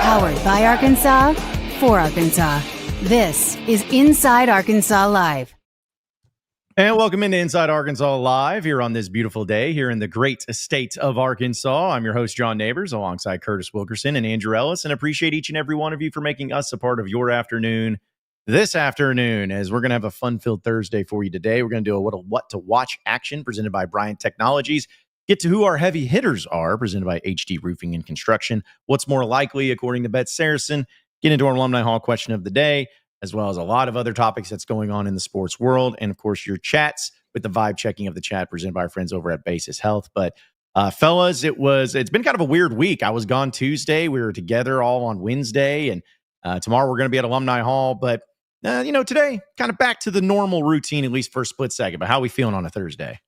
Powered by Arkansas, for Arkansas. This is Inside Arkansas Live. And welcome into Inside Arkansas Live here on this beautiful day here in the great state of Arkansas. I'm your host, John Neighbors, alongside Curtis Wilkerson and Andrew Ellis, and appreciate each and every one of you for making us a part of your afternoon this afternoon, as we're going to have a fun-filled Thursday for you today. We're going to do a what to watch action presented by Bryant Technologies. Get to who our heavy hitters are, presented by HD Roofing and Construction. What's more likely, according to BetSaracen. Get into our Alumni Hall question of the day, as well as a lot of other topics that's going on in the sports world. And, of course, your chats with the vibe checking of the chat presented by our friends over at Basis Health. But, fellas, it's been kind of a weird week. I was gone Tuesday. We were together all on Wednesday. And tomorrow we're going to be at Alumni Hall. But, today, kind of back to the normal routine, at least for a split second. But how are we feeling on a Thursday?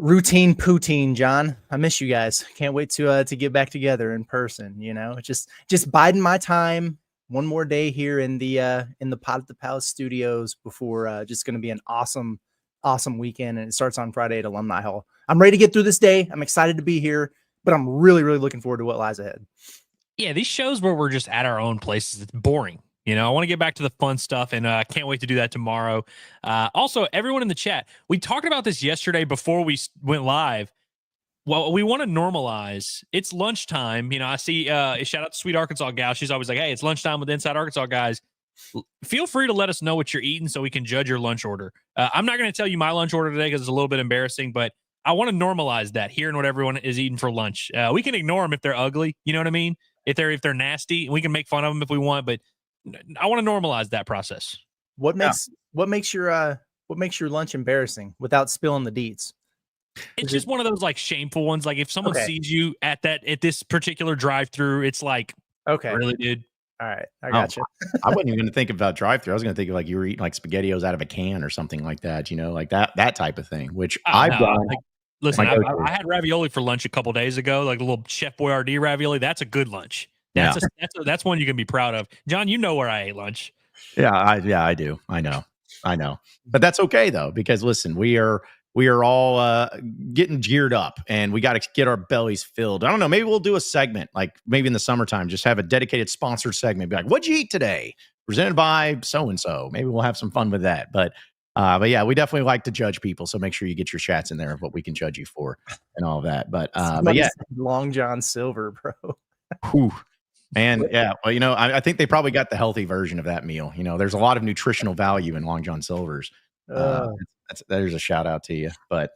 Routine poutine, John. I miss you guys. Can't wait to get back together in person. Just biding my time. One more day here in the Pot at the Palace studios before just going to be an awesome weekend, and it starts on Friday at Alumni Hall. I'm ready to get through this day. I'm excited to be here, but I'm really, really looking forward to what lies ahead. Yeah, these shows where we're just at our own places, it's boring. I want to get back to the fun stuff, and I can't wait to do that tomorrow. Also, everyone in the chat, we talked about this yesterday before we went live. Well, we want to normalize. It's lunchtime. I see shout out to Sweet Arkansas gal. She's always like, hey, it's lunchtime with Inside Arkansas guys. Feel free to let us know what you're eating so we can judge your lunch order. I'm not going to tell you my lunch order today because it's a little bit embarrassing, but I want to normalize that, hearing what everyone is eating for lunch. We can ignore them if they're ugly. You know what I mean? If they're nasty, we can make fun of them if we want, but I want to normalize that process. What makes your lunch embarrassing without spilling the deets? It's just one of those like shameful ones. Like if someone sees you at this particular drive-through, it's like, okay, really, dude. All right, I got you. I wasn't even going to think about drive-through. I was going to think of like you were eating like SpaghettiOs out of a can or something like that. Like that type of thing. Which I've done. Listen, I had ravioli for lunch a couple days ago, like a little Chef Boyardee ravioli. That's a good lunch. That's one you can be proud of. John, you know where I ate lunch. Yeah, I do. I know. But that's okay though, because listen, we are all getting geared up, and we got to get our bellies filled. I don't know. Maybe we'll do a segment, like maybe in the summertime, just have a dedicated sponsored segment. Be like, what'd you eat today? Presented by so-and-so. Maybe we'll have some fun with that. But yeah, we definitely like to judge people. So make sure you get your chats in there of what we can judge you for and all of that. But yeah. Long John Silver, bro. Whew. And yeah, well, I think they probably got the healthy version of that meal. There's a lot of nutritional value in Long John Silver's. There's a shout out to you, but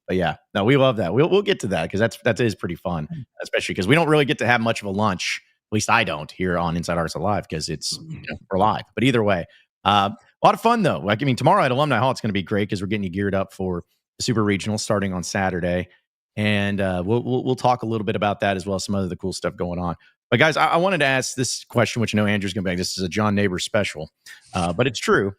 yeah, no, we love that. We'll get to that because that is pretty fun, especially because we don't really get to have much of a lunch. At least I don't here on Inside Arkansas Live because it's we're live. But either way, a lot of fun though. Tomorrow at Alumni Hall it's going to be great because we're getting you geared up for the Super Regional starting on Saturday, and we'll talk a little bit about that as well as some other cool stuff going on. But guys, I wanted to ask this question, which I know Andrew's going to be like, this is a John Neighbors special, but it's true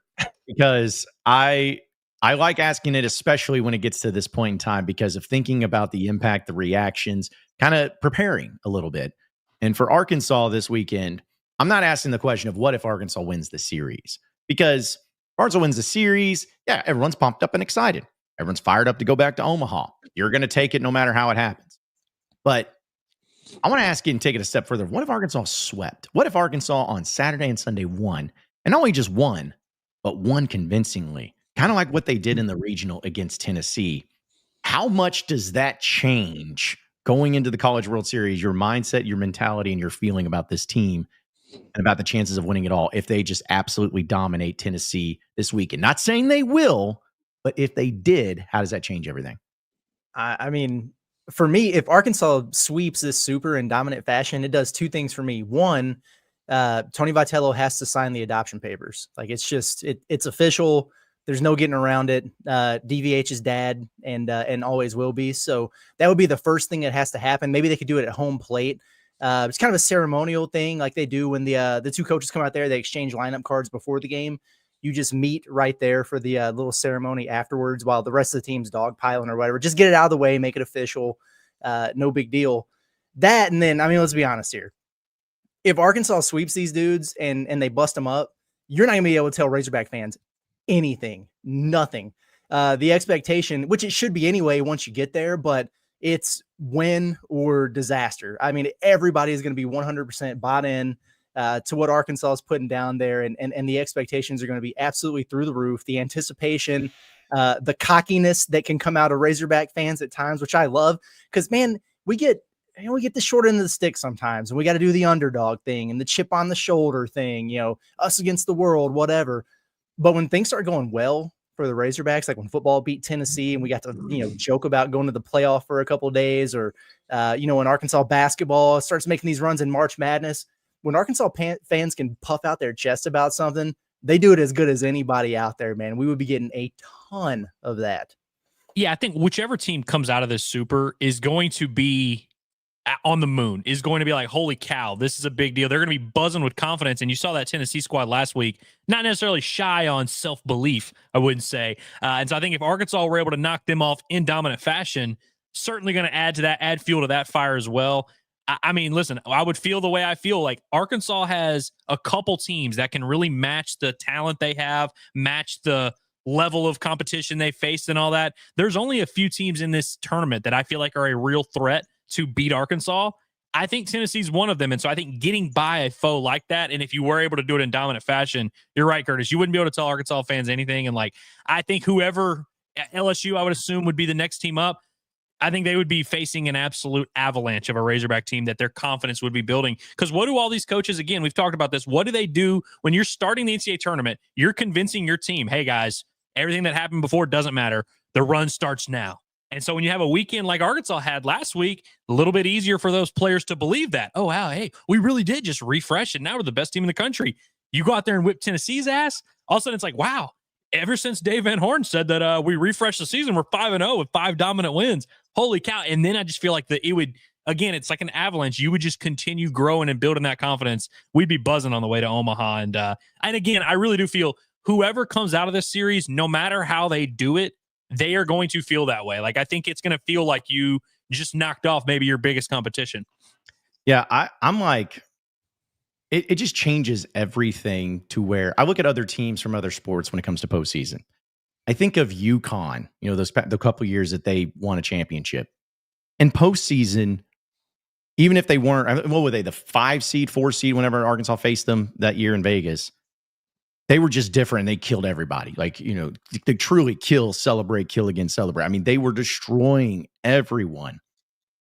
because I like asking it, especially when it gets to this point in time, because of thinking about the impact, the reactions, kind of preparing a little bit. And for Arkansas this weekend, I'm not asking the question of what if Arkansas wins the series, because if Arkansas wins the series, yeah, everyone's pumped up and excited. Everyone's fired up to go back to Omaha. You're going to take it no matter how it happens. But I want to ask you and take it a step further. What if Arkansas swept? What if Arkansas on Saturday and Sunday won? And not only just won, but won convincingly, kind of like what they did in the regional against Tennessee. How much does that change going into the College World Series, your mindset, your mentality, and your feeling about this team and about the chances of winning it all if they just absolutely dominate Tennessee this weekend? Not saying they will, but if they did, how does that change everything? I mean, for me, if Arkansas sweeps this Super in dominant fashion, it does two things for me. One, Tony Vitello has to sign the adoption papers. Like it's official. There's no getting around it. DVH's dad and always will be. So that would be the first thing that has to happen. Maybe they could do it at home plate. It's kind of a ceremonial thing like they do when the two coaches come out there. They exchange lineup cards before the game. You just meet right there for the little ceremony afterwards while the rest of the team's dogpiling or whatever. Just get it out of the way, make it official. No big deal. That, and then, I mean, let's be honest here. If Arkansas sweeps these dudes and they bust them up, you're not going to be able to tell Razorback fans anything, nothing. The expectation, which it should be anyway once you get there, but it's win or disaster. I mean, everybody is going to be 100% bought in to what Arkansas is putting down there. And the expectations are going to be absolutely through the roof. The anticipation, the cockiness that can come out of Razorback fans at times, which I love, because, man, we get the short end of the stick sometimes, and we got to do the underdog thing and the chip on the shoulder thing, us against the world, whatever. But when things start going well for the Razorbacks, like when football beat Tennessee and we got to, joke about going to the playoff for a couple of days, or, when Arkansas basketball starts making these runs in March Madness, when Arkansas fans can puff out their chest about something, they do it as good as anybody out there, man. We would be getting a ton of that. Yeah, I think whichever team comes out of this super is going to be on the moon, is going to be like, holy cow, this is a big deal. They're going to be buzzing with confidence. And you saw that Tennessee squad last week, not necessarily shy on self-belief, I wouldn't say. And so I think if Arkansas were able to knock them off in dominant fashion, certainly going to add fuel to that fire as well. I mean, listen, I would feel the way I feel. Like Arkansas has a couple teams that can really match the talent they have, match the level of competition they faced and all that. There's only a few teams in this tournament that I feel like are a real threat to beat Arkansas. I think Tennessee's one of them. And so I think getting by a foe like that, and if you were able to do it in dominant fashion, you're right, Curtis, you wouldn't be able to tell Arkansas fans anything. And like, I think whoever LSU, I would assume, would be the next team up. I think they would be facing an absolute avalanche of a Razorback team that their confidence would be building. Because what do all these coaches, again, we've talked about this, what do they do when you're starting the NCAA tournament? You're convincing your team, hey, guys, everything that happened before doesn't matter. The run starts now. And so when you have a weekend like Arkansas had last week, a little bit easier for those players to believe that, oh, wow, hey, we really did just refresh, and now we're the best team in the country. You go out there and whip Tennessee's ass, all of a sudden it's like, wow, ever since Dave Van Horn said that we refreshed the season, we're 5-0 with 5 dominant wins. Holy cow. And then I just feel like it would, again, it's like an avalanche. You would just continue growing and building that confidence. We'd be buzzing on the way to Omaha. And again, I really do feel whoever comes out of this series, no matter how they do it, they are going to feel that way. Like, I think it's going to feel like you just knocked off maybe your biggest competition. Yeah, I'm like, it just changes everything to where I look at other teams from other sports when it comes to postseason. I think of UConn, the couple years that they won a championship. In postseason, even if they weren't, what were they, the 5 seed, 4 seed, whenever Arkansas faced them that year in Vegas, they were just different. They killed everybody. Like, they truly kill, celebrate, kill again, celebrate. I mean, they were destroying everyone.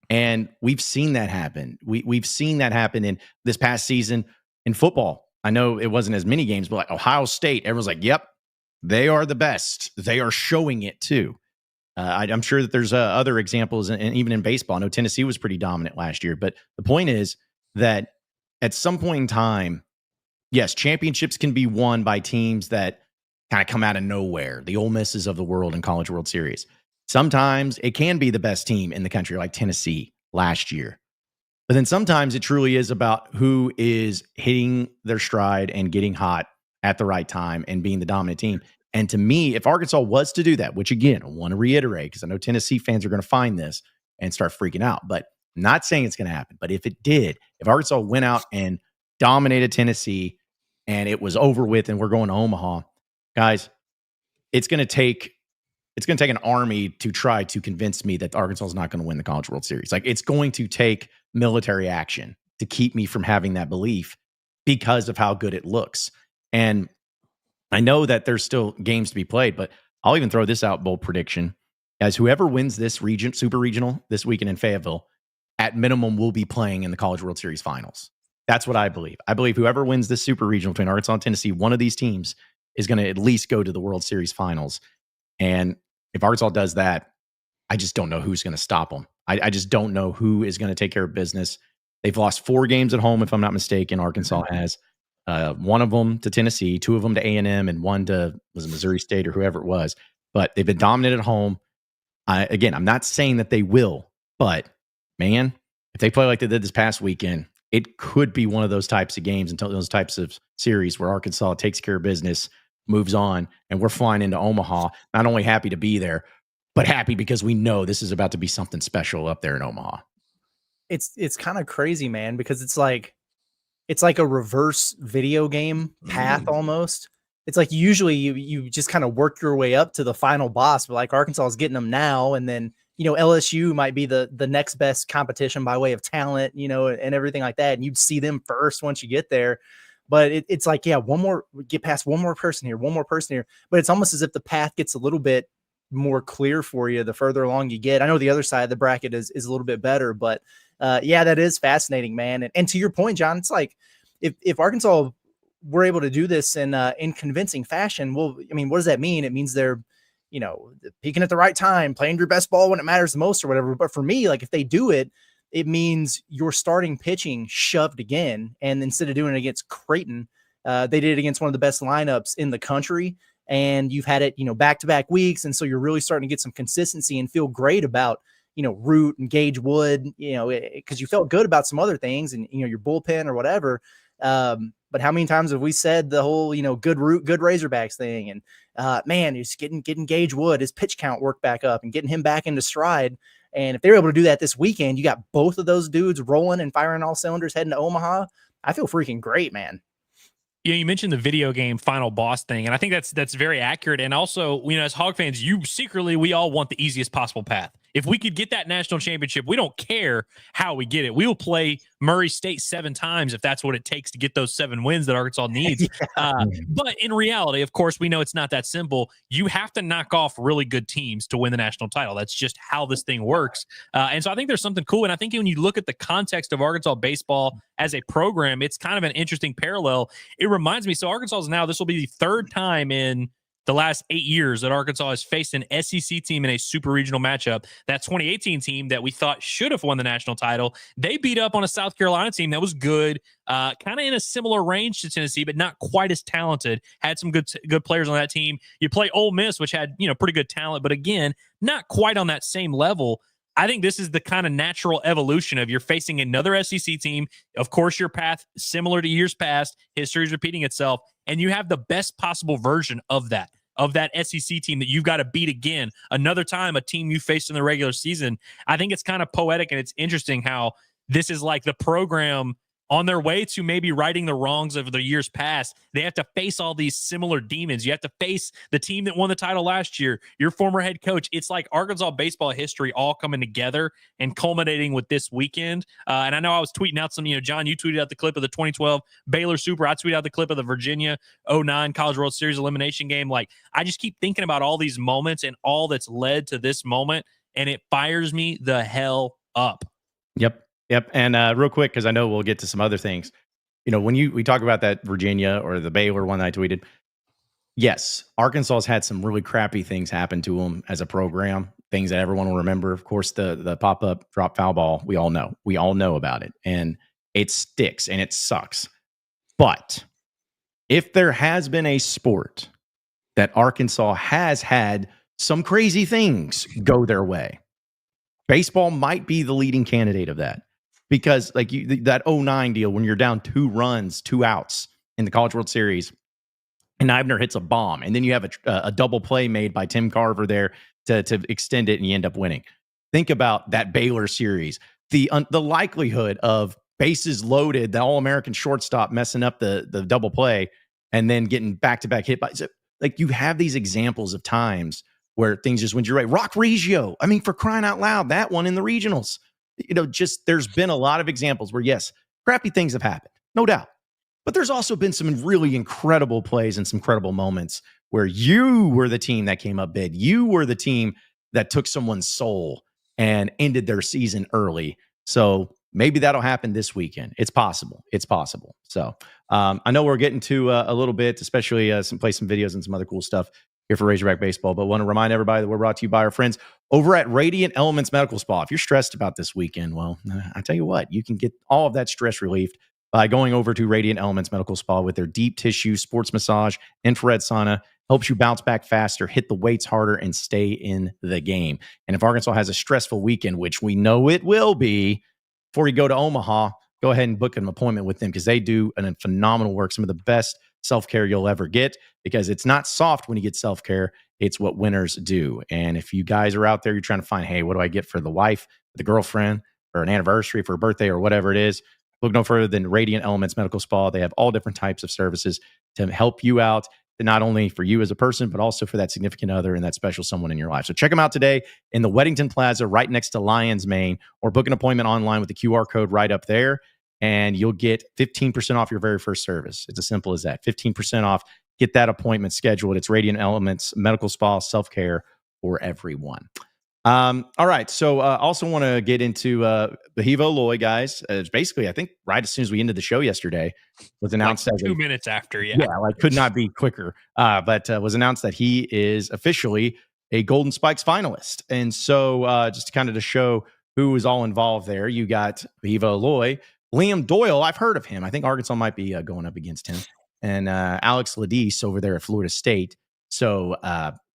And we've seen that happen. We've seen that happen in this past season in football. I know it wasn't as many games, but like Ohio State, everyone's like, yep, they are the best. They are showing it too. I'm sure that there's other examples, and even in baseball. I know Tennessee was pretty dominant last year, but the point is that at some point in time, yes, championships can be won by teams that kind of come out of nowhere, the Ole Misses of the world in College World Series. Sometimes it can be the best team in the country, like Tennessee last year. But then sometimes it truly is about who is hitting their stride and getting hot at the right time and being the dominant team. And to me, if Arkansas was to do that, which again, I want to reiterate, because I know Tennessee fans are going to find this and start freaking out, but I'm not saying it's going to happen. But if it did, if Arkansas went out and dominated Tennessee and it was over with and we're going to Omaha, guys, it's going to take an army to try to convince me that Arkansas is not going to win the College World Series. Like, it's going to take military action to keep me from having that belief because of how good it looks. And I know that there's still games to be played, but I'll even throw this out, bold prediction. Guys, whoever wins this super regional this weekend in Fayetteville, at minimum, will be playing in the College World Series finals. That's what I believe. I believe whoever wins this super regional between Arkansas and Tennessee, one of these teams is going to at least go to the World Series finals. And if Arkansas does that, I just don't know who's going to stop them. I just don't know who is going to take care of business. They've lost 4 games at home, if I'm not mistaken. Arkansas has one of them to Tennessee, 2 of them to A&M, and 1 to Missouri State or whoever it was. But they've been dominant at home. Again, I'm not saying that they will, but man, if they play like they did this past weekend, it could be one of those types of games and those types of series where Arkansas takes care of business, moves on, and we're flying into Omaha, not only happy to be there, but happy because we know this is about to be something special up there in Omaha. It's kind of crazy, man, because it's like a reverse video game path almost. It's like usually you just kind of work your way up to the final boss, but like Arkansas is getting them now, and then LSU might be the next best competition by way of talent, and everything like that. And you'd see them first once you get there. But it's like, yeah, get past one more person here. But it's almost as if the path gets a little bit more clear for you the further along you get. I know the other side of the bracket is a little bit better, but yeah, that is fascinating, man. And to your point, John, it's like if Arkansas were able to do this in convincing fashion, well, I mean, what does that mean? It means they're, peaking at the right time, playing your best ball when it matters the most or whatever. But for me, like if they do it, it means your starting pitching shoved again. And instead of doing it against Creighton, they did it against one of the best lineups in the country. And you've had it, back-to-back weeks. And so you're really starting to get some consistency and feel great about, Root and Gage Wood, because you felt good about some other things and, your bullpen or whatever. But how many times have we said the whole, good Root, good Razorbacks thing? And man, he's getting Gage Wood, his pitch count worked back up and getting him back into stride. And if they're able to do that this weekend, you got both of those dudes rolling and firing all cylinders heading to Omaha. I feel freaking great, man. You mentioned the video game final boss thing, and I think that's very accurate. And also, as Hog fans, we all want the easiest possible path. If we could get that national championship, we don't care how we get it. We will play Murray State 7 times if that's what it takes to get those 7 wins that Arkansas needs. But in reality, of course, we know it's not that simple. You have to knock off really good teams to win the national title. That's just how this thing works. And so I think there's something cool. And I think when you look at the context of Arkansas baseball as a program, it's kind of an interesting parallel. It reminds me, so Arkansas is now, this will be the 3rd time in the last 8 years that Arkansas has faced an SEC team in a super regional matchup. That 2018 team that we thought should have won the national title, they beat up on a South Carolina team that was good, kind of in a similar range to Tennessee, but not quite as talented. Had some good players on that team. You play Ole Miss, which had pretty good talent, but again, not quite on that same level. I think this is the kind of natural evolution of you're facing another SEC team. Of course, your path, similar to years past, history is repeating itself, and you have the best possible version of that SEC team that you've got to beat again. Another time, a team you faced in the regular season. I think it's kind of poetic, and it's interesting how this is like the program on their way to maybe righting the wrongs of the years past. They have to face all these similar demons. You have to face the team that won the title last year, your former head coach. It's like Arkansas baseball history all coming together and culminating with this weekend. And I know I was tweeting out some, John, you tweeted out the clip of the 2012 Baylor Super. I tweeted out the clip of the Virginia 09 College World Series elimination game. Like, I just keep thinking about all these moments and all that's led to this moment, and it fires me the hell up. Yep. And real quick, because I know we'll get to some other things. When we talk about that Virginia or the Baylor one I tweeted, yes, Arkansas has had some really crappy things happen to them as a program, things that everyone will remember. Of course, the pop-up drop foul ball, we all know about it. And it sticks and it sucks. But if there has been a sport that Arkansas has had some crazy things go their way, baseball might be the leading candidate of that. Because like that 09 deal, when you're down 2 runs, 2 outs in the College World Series, and Eibner hits a bomb, and then you have a double play made by Tim Carver there to extend it, and you end up winning. Think about that Baylor series. The likelihood of bases loaded, the All-American shortstop messing up the double play, and then getting back-to-back hit by. Like, you have these examples of times where things just went your way. Rock Reggio, I mean, for crying out loud, that one in the regionals. Just there's been a lot of examples where, yes, crappy things have happened, no doubt. But there's also been some really incredible plays and some incredible moments where you were the team that came up big. You were the team that took someone's soul and ended their season early. So maybe that'll happen this weekend. It's possible. So I know we're getting to a little bit, especially some videos and some other cool stuff here for Razorback Baseball, but want to remind everybody that we're brought to you by our friends over at Radiant Elements Medical Spa. If you're stressed about this weekend, well, I tell you what, you can get all of that stress relieved by going over to Radiant Elements Medical Spa with their deep tissue, sports massage, infrared sauna, helps you bounce back faster, hit the weights harder, and stay in the game. And if Arkansas has a stressful weekend, which we know it will be, before you go to Omaha, go ahead and book an appointment with them because they do phenomenal work, some of the best self-care you'll ever get, because it's not soft when you get self-care. It's what winners do. And if you guys are out there, you're trying to find, hey, what do I get for the wife, the girlfriend, or an anniversary, for a birthday, or whatever it is, look no further than Radiant Elements Medical Spa. They have all different types of services to help you out. not only for you as a person, but also for that significant other and that special someone in your life. So check them out today in the Weddington Plaza right next to Lions Mane, or book an appointment online with the QR code right up there, and you'll get 15% off your very first service. It's as simple as that. 15% off. Get that appointment scheduled. It's Radiant Elements, medical spa, self-care for everyone. All right. So also want to get into Wehiva Aloy, guys. It's basically, I think, right as soon as we ended the show yesterday, was announced like 2 minutes after. Yeah, like could not be quicker. But was announced that he is officially a Golden Spikes finalist. And so just kind of to show who is all involved there, you got Wehiva Aloy, Liam Doyle. I've heard of him. I think Arkansas might be going up against him, and Alex Ladise over there at Florida State. So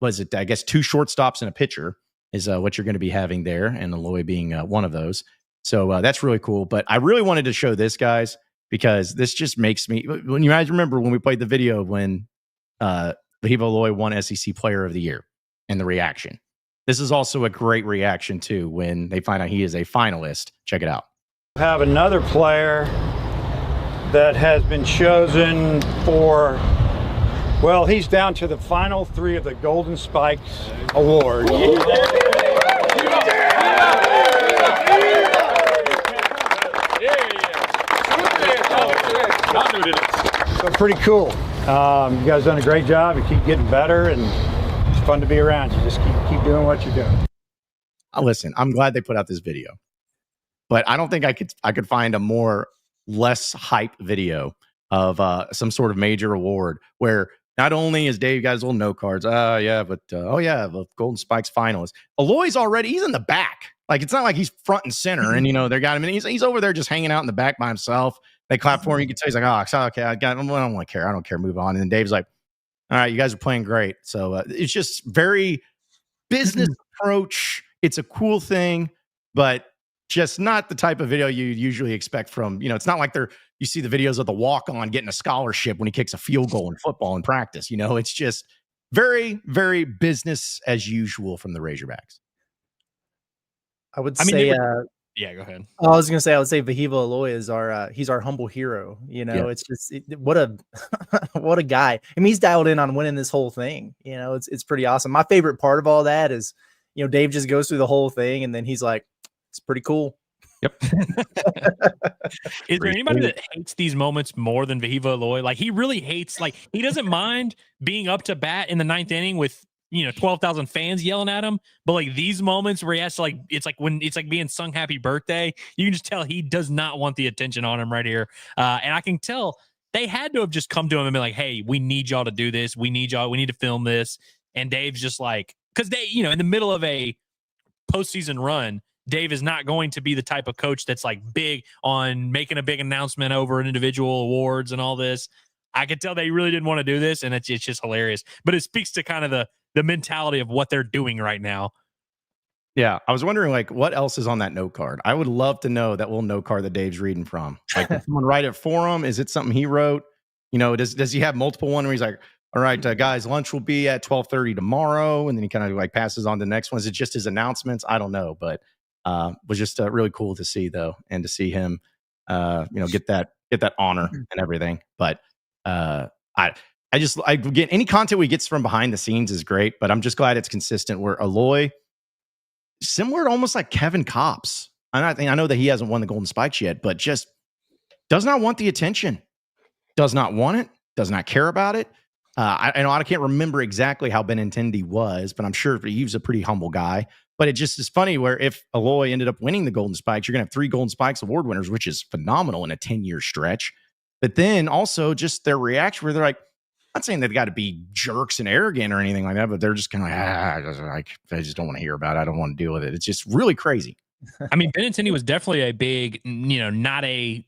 was it, I guess, 2 shortstops and a pitcher is what you're going to be having there, and Aloy being one of those. So that's really cool. But I really wanted to show this, guys, because this just makes me, when you guys remember when we played the video when Wehiva Aloy won SEC Player of the Year and the reaction. This is also a great reaction, too, when they find out he is a finalist. Check it out. Have another player that has been chosen for, well, he's down to the final 3 of the Golden Spikes Award. So pretty cool. You guys done a great job. You keep getting better, and it's fun to be around you. Just keep doing what you're doing. Listen, I'm glad they put out this video, but I don't think I could find a more less hype video of some sort of major award where not only is Dave got his little note cards, the Golden Spikes finalist. Aloy's already, he's in the back. Like, it's not like he's front and center, and they got him, and he's over there just hanging out in the back by himself. They clap for him. You can tell he's like, oh, okay, I don't want to care. I don't care. Move on. And then Dave's like, all right, you guys are playing great. So it's just very business approach. It's a cool thing, but just not the type of video you usually expect from, it's not like you see the videos of the walk-on getting a scholarship when he kicks a field goal in football in practice. It's just very, very business as usual from the Razorbacks. I would say, yeah, go ahead. I was going to say, I would say Wehiva Aloy is he's our humble hero. It's just, what a guy. I mean, he's dialed in on winning this whole thing. It's pretty awesome. My favorite part of all that is, Dave just goes through the whole thing and then he's like, it's pretty cool. Yep. Is there anybody that hates these moments more than Wehiva Aloy? Like, he really hates, he doesn't mind being up to bat in the 9th inning with 12,000 fans yelling at him, but these moments where he has to it's like being sung happy birthday. You can just tell he does not want the attention on him right here. And I can tell they had to have just come to him and been like, hey, we need y'all to do this. We need to film this. And Dave's just like, because they, in the middle of a postseason run, Dave is not going to be the type of coach that's big on making a big announcement over an individual awards and all this. I could tell they really didn't want to do this, and it's just hilarious. But it speaks to kind of the mentality of what they're doing right now. Yeah, I was wondering, what else is on that note card? I would love to know that little note card that Dave's reading from. Did someone write it for him? Is it something he wrote? Does he have multiple one where he's like, all right, guys, lunch will be at 12:30 tomorrow, and then he kind of passes on to the next one? Is it just his announcements? I don't know, but was just really cool to see, though, and to see him, get that honor and everything. But I get any content we get from behind the scenes is great, but I'm just glad it's consistent. Where Aloy, similar to almost like Kevin Kopps. I know that he hasn't won the Golden Spikes yet, but just does not want the attention, does not want it, does not care about it. I can't remember exactly how Benintendi was, but I'm sure he was a pretty humble guy. But it just is funny where if Aloy ended up winning the Golden Spikes, you're going to have 3 Golden Spikes award winners, which is phenomenal in a 10-year stretch. But then also just their reaction where they're like, I'm not saying they've got to be jerks and arrogant or anything like that, but they're just kind of I just don't want to hear about it. I don't want to deal with it. It's just really crazy. I mean, Benintendi was definitely a big, not a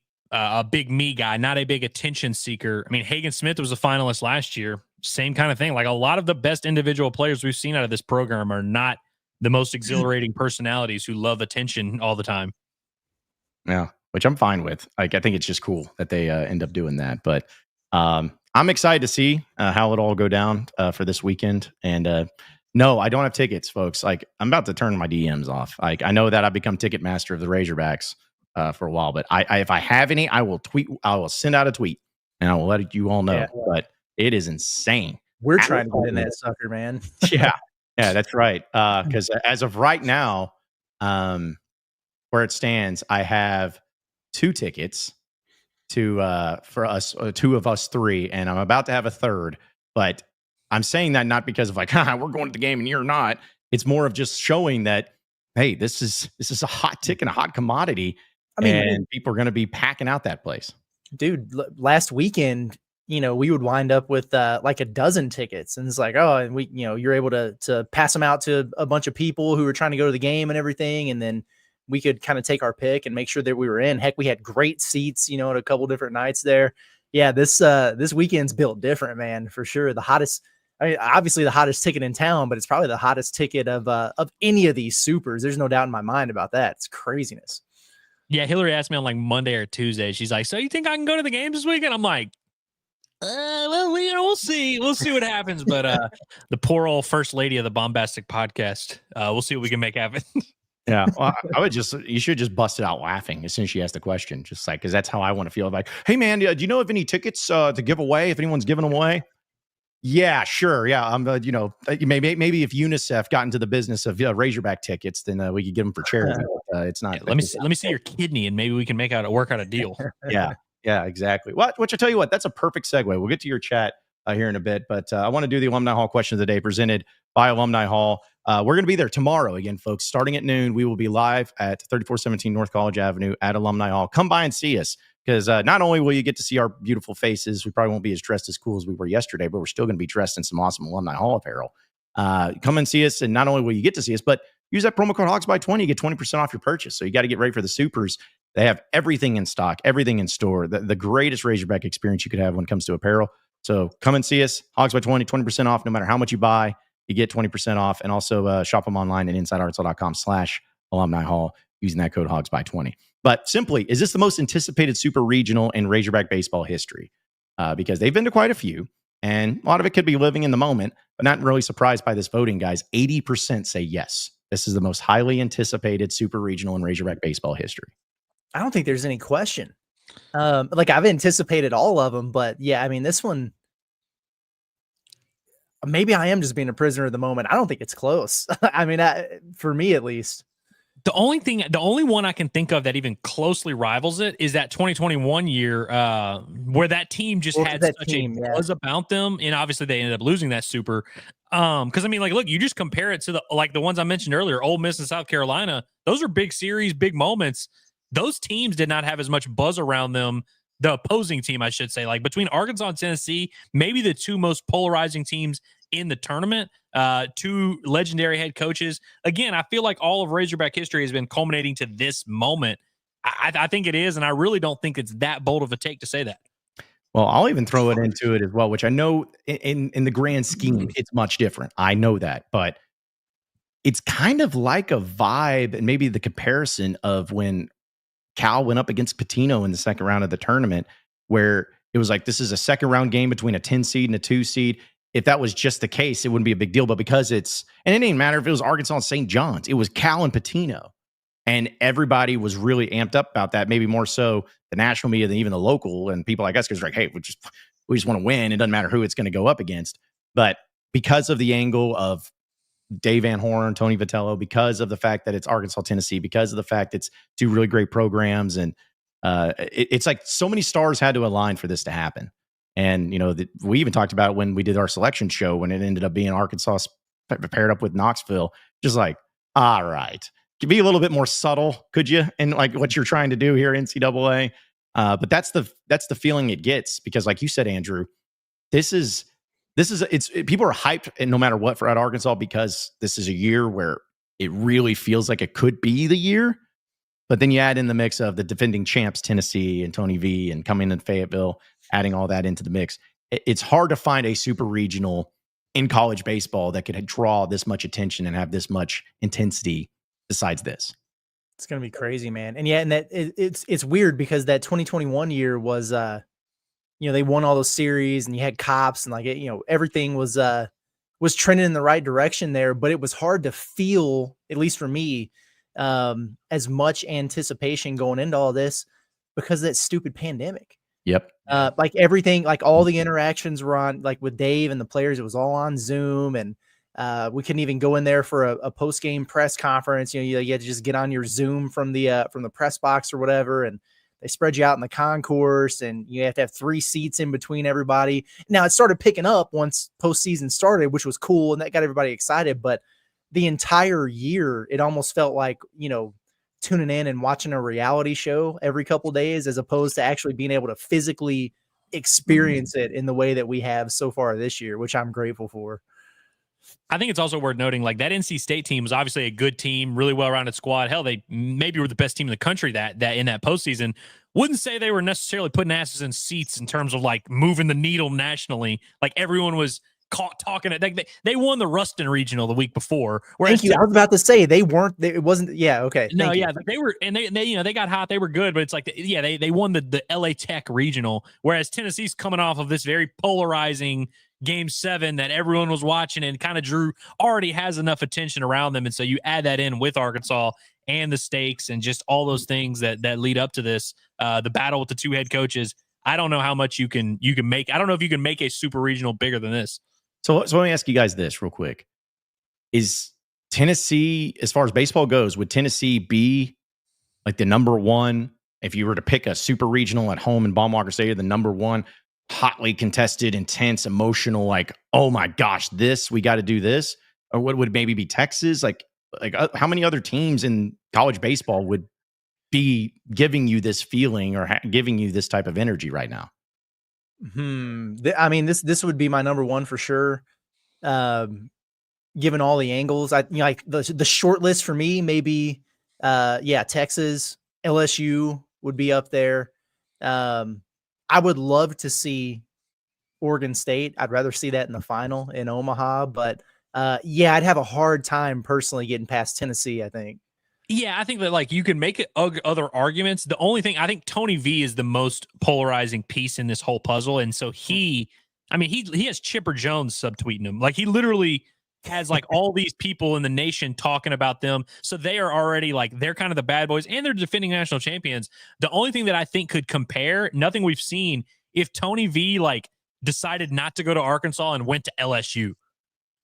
big me guy, not a big attention seeker. I mean, Hagen Smith was a finalist last year. Same kind of thing. A lot of the best individual players we've seen out of this program are not the most exhilarating personalities who love attention all the time. Yeah, which I'm fine with. I think it's just cool that they end up doing that. But I'm excited to see how it all go down for this weekend. And no, I don't have tickets, folks. I'm about to turn my DMs off. I know that I've become ticket master of the Razorbacks for a while, but if I have any, I will tweet. I will send out a tweet and I will let you all know. Yeah. But it is insane We're trying to get in that sucker, man. Yeah, that's right. Because as of right now, where it stands, I have 2 tickets for us, 2 of us 3, and I'm about to have a third. But I'm saying that not because of like, we're going to the game and you're not. It's more of just showing that, hey, this is a hot ticket, a hot commodity. I mean, and people are going to be packing out that place. Dude, last weekend, we would wind up with like a dozen tickets, and it's like, oh, and we, you're able to pass them out to a bunch of people who were trying to go to the game and everything, and then we could kind of take our pick and make sure that we were in. Heck, we had great seats, at a couple different nights there. Yeah, this weekend's built different, man, for sure. The hottest, obviously the hottest ticket in town, but it's probably the hottest ticket of any of these supers. There's no doubt in my mind about that. It's craziness. Yeah, Hillary asked me on like Monday or Tuesday. She's like, "So you think I can go to the games this weekend?" I'm like, well, we'll see. We'll see what happens. But the poor old first lady of the Bombastic podcast, we'll see what we can make happen. Yeah, well, you should just bust it out laughing as soon as she asked the question, just like, because that's how I want to feel. Like, hey man, do you know of any tickets to give away? If anyone's giving them away? Yeah, sure. Yeah, I'm. Maybe if UNICEF got into the business of Razorback tickets, then we could give them for charity. It's not. Yeah, let me see your kidney, and maybe we can work out a deal. Yeah, exactly. Which I tell you what, that's a perfect segue. We'll get to your chat here in a bit, but I want to do the Alumni Hall question of the day presented by Alumni Hall. We're going to be there tomorrow again, folks. Starting at noon, we will be live at 3417 North College Avenue at Alumni Hall. Come by and see us, because not only will you get to see our beautiful faces, we probably won't be as dressed as cool as we were yesterday, but we're still going to be dressed in some awesome Alumni Hall apparel. Come and see us, and not only will you get to see us, but use that promo code HOGSBY20, you get 20% off your purchase. So you got to get ready for the supers. They have everything in stock, everything in store, the greatest Razorback experience you could have when it comes to apparel. So come and see us, HOGSBY20, 20% off. No matter how much you buy, you get 20% off. And also shop them online at InsideArkansas.com/Alumni Hall using that code HOGSBY20. But simply, is this the most anticipated super regional in Razorback baseball history? Because they've been to quite a few, and a lot of it could be living in the moment, but not really surprised by this voting, guys. 80% say yes. This is the most highly anticipated super regional in Razorback baseball history. I don't think there's any question. Like, I've anticipated all of them, but yeah, I mean, this one, maybe I am just being a prisoner of the moment. I don't think it's close. I mean, for me at least. The only one I can think of that even closely rivals it is that 2021 year where that team just had such a buzz about them, and obviously they ended up losing that super. Because I mean, like, look, you just compare it to the ones I mentioned earlier, Ole Miss and South Carolina. Those are big series, big moments. Those teams did not have as much buzz around them. The opposing team, I should say, like between Arkansas and Tennessee, maybe the two most polarizing teams in the tournament, 2 legendary head coaches. Again, I feel like all of Razorback history has been culminating to this moment. I think it is, and I really don't think it's that bold of a take to say that. Well, I'll even throw it into it as well, which I know in the grand scheme, it's much different. I know that, but it's kind of like a vibe, and maybe the comparison of when Cal went up against Patino in the second round of the tournament, where it was like, this is a second round game between a 10 seed and a 2 seed. If that was just the case, it wouldn't be a big deal. But because and it didn't matter if it was Arkansas and St. John's, it was Cal and Patino. And everybody was really amped up about that, maybe more so the national media than even the local. And people like us, because like, hey, we just want to win. It doesn't matter who it's going to go up against. But because of the angle of Dave Van Horn, Tony Vitello, because of the fact that it's Arkansas, Tennessee, because of the fact it's 2 really great programs, and it's like so many stars had to align for this to happen. And we even talked about it when we did our selection show, when it ended up being Arkansas paired up with Knoxville. Just like, all right, could be a little bit more subtle, could you? And like what you're trying to do here, NCAA. But that's the feeling it gets, because, like you said, Andrew, people are hyped, and no matter what, at Arkansas, because this is a year where it really feels like it could be the year. But then you add in the mix of the defending champs, Tennessee and Tony V, and coming in Fayetteville, adding all that into the mix. It's hard to find a super regional in college baseball that could draw this much attention and have this much intensity besides this. It's going to be crazy, man. And yeah, and that it's weird, because that 2021 year was, they won all those series, and you had cops, and like, everything was trending in the right direction there, but it was hard to feel, at least for me, as much anticipation going into all this, because of that stupid pandemic. Yep. Like everything, like all the interactions were on, like with Dave and the players, it was all on Zoom, and we couldn't even go in there for a post game press conference. You had to just get on your Zoom from the press box or whatever, and they spread you out in the concourse, and you have to have 3 seats in between everybody. Now it started picking up once postseason started, which was cool, and that got everybody excited. But the entire year, it almost felt like, tuning in and watching a reality show every couple days, as opposed to actually being able to physically experience it in the way that we have so far this year, which I'm grateful for. I think it's also worth noting, like, that NC State team was obviously a good team, really well-rounded squad. Hell, they maybe were the best team in the country that in that postseason. Wouldn't say they were necessarily putting asses in seats in terms of like moving the needle nationally. Like everyone was caught talking. They won the Ruston Regional the week before. Thank you. I was about to say they weren't. It wasn't. Yeah. Okay. No. Yeah. They were, and they got hot. They were good, but it's like they won the LA Tech Regional, whereas Tennessee's coming off of this very polarizing Game 7 that everyone was watching and kind of already has enough attention around them, and so you add that in with Arkansas and the stakes and just all those things that lead up to this. The battle with the 2 head coaches. I don't know how much you can make. I don't know if you can make a super regional bigger than this. So let me ask you guys this real quick. Is Tennessee, as far as baseball goes, would Tennessee be like the number one, if you were to pick a super regional at home in Baum Walker Stadium, the number one hotly contested, intense, emotional, like, oh my gosh, we got to do this? Or what would maybe be Texas? Like how many other teams in college baseball would be giving you this feeling or giving you this type of energy right now? I mean, this would be my number one for sure. Given all the angles, like the short list for me, maybe, Texas, LSU would be up there. I would love to see Oregon State. I'd rather see that in the final in Omaha, but I'd have a hard time personally getting past Tennessee, I think. Yeah, I think that like you can make it other arguments. The only thing, I think Tony V is the most polarizing piece in this whole puzzle, and so he has Chipper Jones subtweeting him. Like he literally has like all these people in the nation talking about them, so they are already like they're kind of the bad boys, and they're defending national champions. The only thing that I think could compare, nothing we've seen, if Tony V like decided not to go to Arkansas and went to LSU.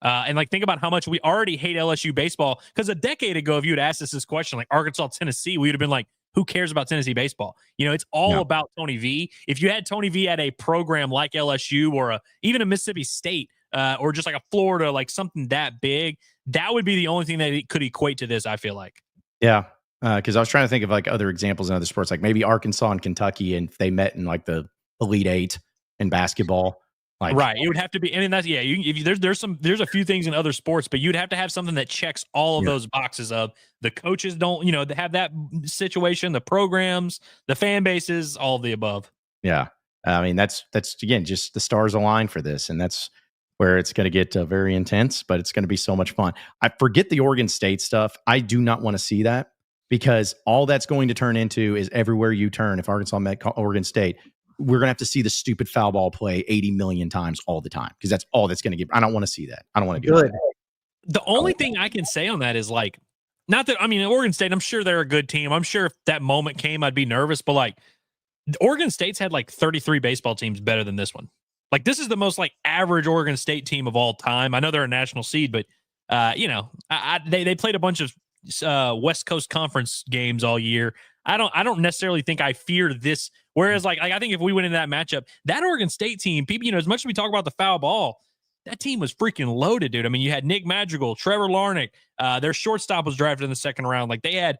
And like, think about how much we already hate LSU baseball. Because a decade ago, if you had asked us this question, like Arkansas, Tennessee, we would have been like, who cares about Tennessee baseball? It's all about Tony V. If you had Tony V at a program like LSU or even a Mississippi State or just like a Florida, like something that big, that would be the only thing that it could equate to this, I feel like. Yeah. Because I was trying to think of like other examples in other sports, like maybe Arkansas and Kentucky, and if they met in like the Elite 8 in basketball. Like, right, it would have to be. I mean, that's there's a few things in other sports, but you'd have to have something that checks all of those boxes. Of the coaches don't, they have that situation, the programs, the fan bases, all of the above. Yeah, I mean that's again just the stars align for this, and that's where it's going to get very intense, but it's going to be so much fun. I forget the Oregon State stuff. I do not want to see that, because all that's going to turn into is everywhere you turn. If Arkansas met Oregon State, we're going to have to see the stupid foul ball play 80 million times all the time, because that's all that's going to give. I don't want to see that. I don't want to do that. The only thing I can say on that is like, not that, I mean, Oregon State, I'm sure they're a good team. I'm sure if that moment came, I'd be nervous, but like Oregon State's had like 33 baseball teams better than this one. Like this is the most like average Oregon State team of all time. I know they're a national seed, but they played a bunch of West Coast Conference games all year. I don't necessarily think I fear this. Whereas like I think if we went into that matchup, that Oregon State team, people, as much as we talk about the foul ball, that team was freaking loaded, dude. I mean, you had Nick Madrigal, Trevor Larnach, their shortstop was drafted in the second round. Like they had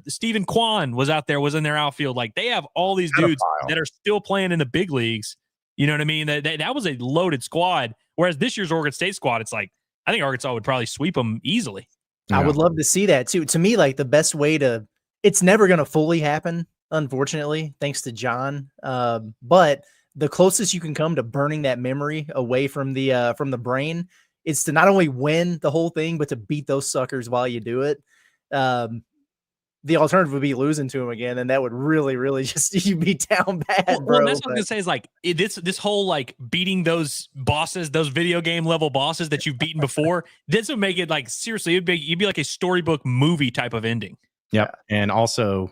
Stephen Kwan was in their outfield. Like they have all these dudes that are still playing in the big leagues. You know what I mean? That was a loaded squad. Whereas this year's Oregon State squad, it's like, I think Arkansas would probably sweep them easily. Yeah. I would love to see that too. To me, like the best way to, it's never going to fully happen, unfortunately, thanks to John. But the closest you can come to burning that memory away from the brain is to not only win the whole thing, but to beat those suckers while you do it. The alternative would be losing to them again, and that would really, really just you be down bad, bro. Well, that's what I'm gonna say is like this whole like beating those bosses, those video game level bosses that you've beaten before. This would make it like seriously, you'd be like a storybook movie type of ending. Yeah, and also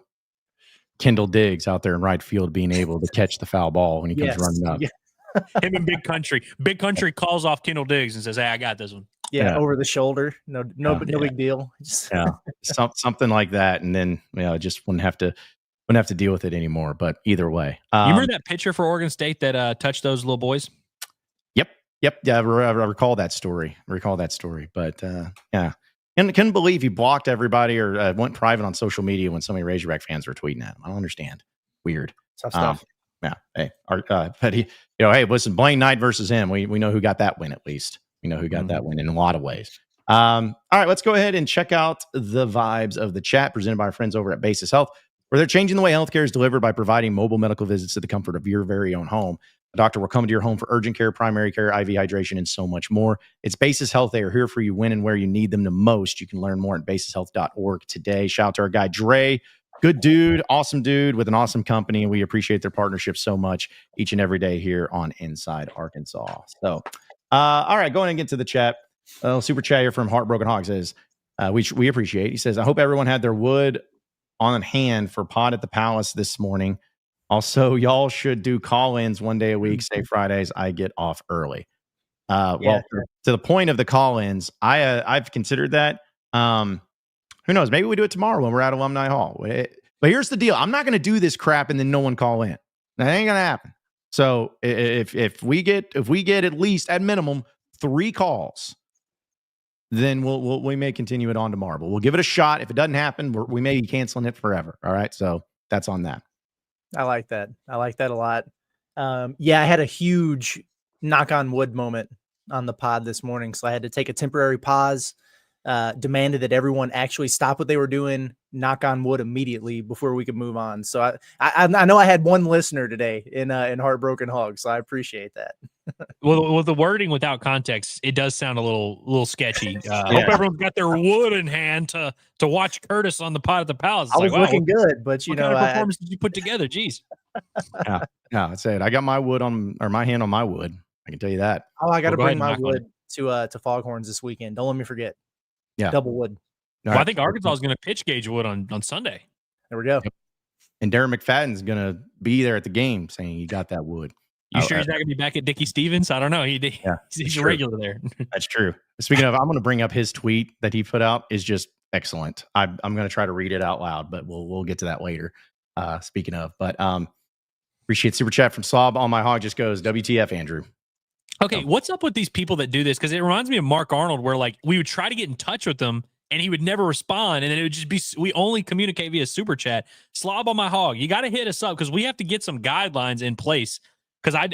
Kendall Diggs out there in right field being able to catch the foul ball when he comes running up. Yeah. Him and Big Country. Big Country calls off Kendall Diggs and says, "Hey, I got this one." Yeah, over the shoulder. No big deal. Something like that, and then just wouldn't have to deal with it anymore. But either way, you remember that pitcher for Oregon State that touched those little boys? Yep. Yeah, I recall that story. But yeah, and couldn't believe he blocked everybody or went private on social media when so many Razorback fans were tweeting at him. I don't understand. Weird. Tough stuff. Yeah. Hey, but he, hey, listen, Blaine Knight versus him. We know who got that win at least. We know who got that win in a lot of ways. All right, let's go ahead and check out the vibes of the chat presented by our friends over at Basis Health, where they're changing the way healthcare is delivered by providing mobile medical visits to the comfort of your very own home. A doctor will come to your home for urgent care, primary care, IV hydration, and so much more. It's Basis Health. They are here for you when and where you need them the most. You can learn more at basishealth.org today. Shout out to our guy, Dre. Good dude, awesome dude with an awesome company. We appreciate their partnership so much each and every day here on Inside Arkansas. So, all right, going and get to the chat. Super chat here from Heartbroken Hog says, we appreciate. He says, I hope everyone had their wood on hand for Pod at the Palace this morning. Also, y'all should do call-ins one day a week. Say Fridays, I get off early. Well, to the point of the call-ins, I've considered that. Who knows? Maybe we do it tomorrow when we're at Alumni Hall. But here's the deal: I'm not going to do this crap and then no one call in. That ain't going to happen. So if we get at least at minimum 3 calls, then we may continue it on tomorrow. But we'll give it a shot. If it doesn't happen, we may be canceling it forever. All right. So that's on that. I like that. I like that a lot. I had a huge knock on wood moment on the pod this morning. So I had to take a temporary pause, demanded that everyone actually stop what they were doing, knock on wood immediately before we could move on. So I know I had one listener today in Heartbroken Hogs, so I appreciate that. Well, the wording without context, it does sound a little sketchy. Hope everyone's got their wood in hand to watch Curtis on the Pod at the Palace. It's I was looking good, but what kind of performance did you put together? Jeez. Yeah, that's it. I got my hand on my wood. I can tell you that. Oh, I got to bring my wood to Foghorns this weekend. Don't let me forget. Yeah, double wood. Well, I think Arkansas is going to pitch gauge wood on Sunday. There we go. Yep. And Darren McFadden's going to be there at the game saying he got that wood. You sure he's not going to be back at Dickie Stevens? I don't know. He's a regular there. That's true. Speaking of, I'm going to bring up his tweet that he put out is just excellent. I'm going to try to read it out loud, but we'll get to that later. Speaking of, but appreciate super chat from Slob on my hog. Just goes WTF, Andrew. Okay, what's up with these people that do this? Because it reminds me of Mark Arnold, where like we would try to get in touch with them and he would never respond, and then it would just be we only communicate via super chat. Slob on my hog, you got to hit us up because we have to get some guidelines in place. Because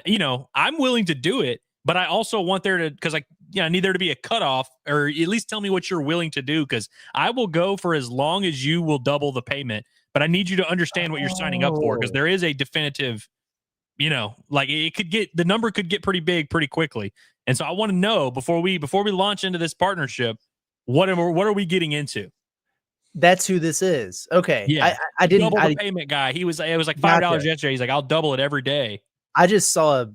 I'm willing to do it, but I also want there to I need there to be a cutoff, or at least tell me what you're willing to do. Because I will go for as long as you will double the payment, but I need you to understand what you're signing up for, because there is a definitive. The number could get pretty big pretty quickly. And so I want to know before we launch into this partnership, what are we getting into? That's who this is. Okay. Yeah. I didn't double the payment guy. It was like $5 yesterday. He's like, I'll double it every day. I just saw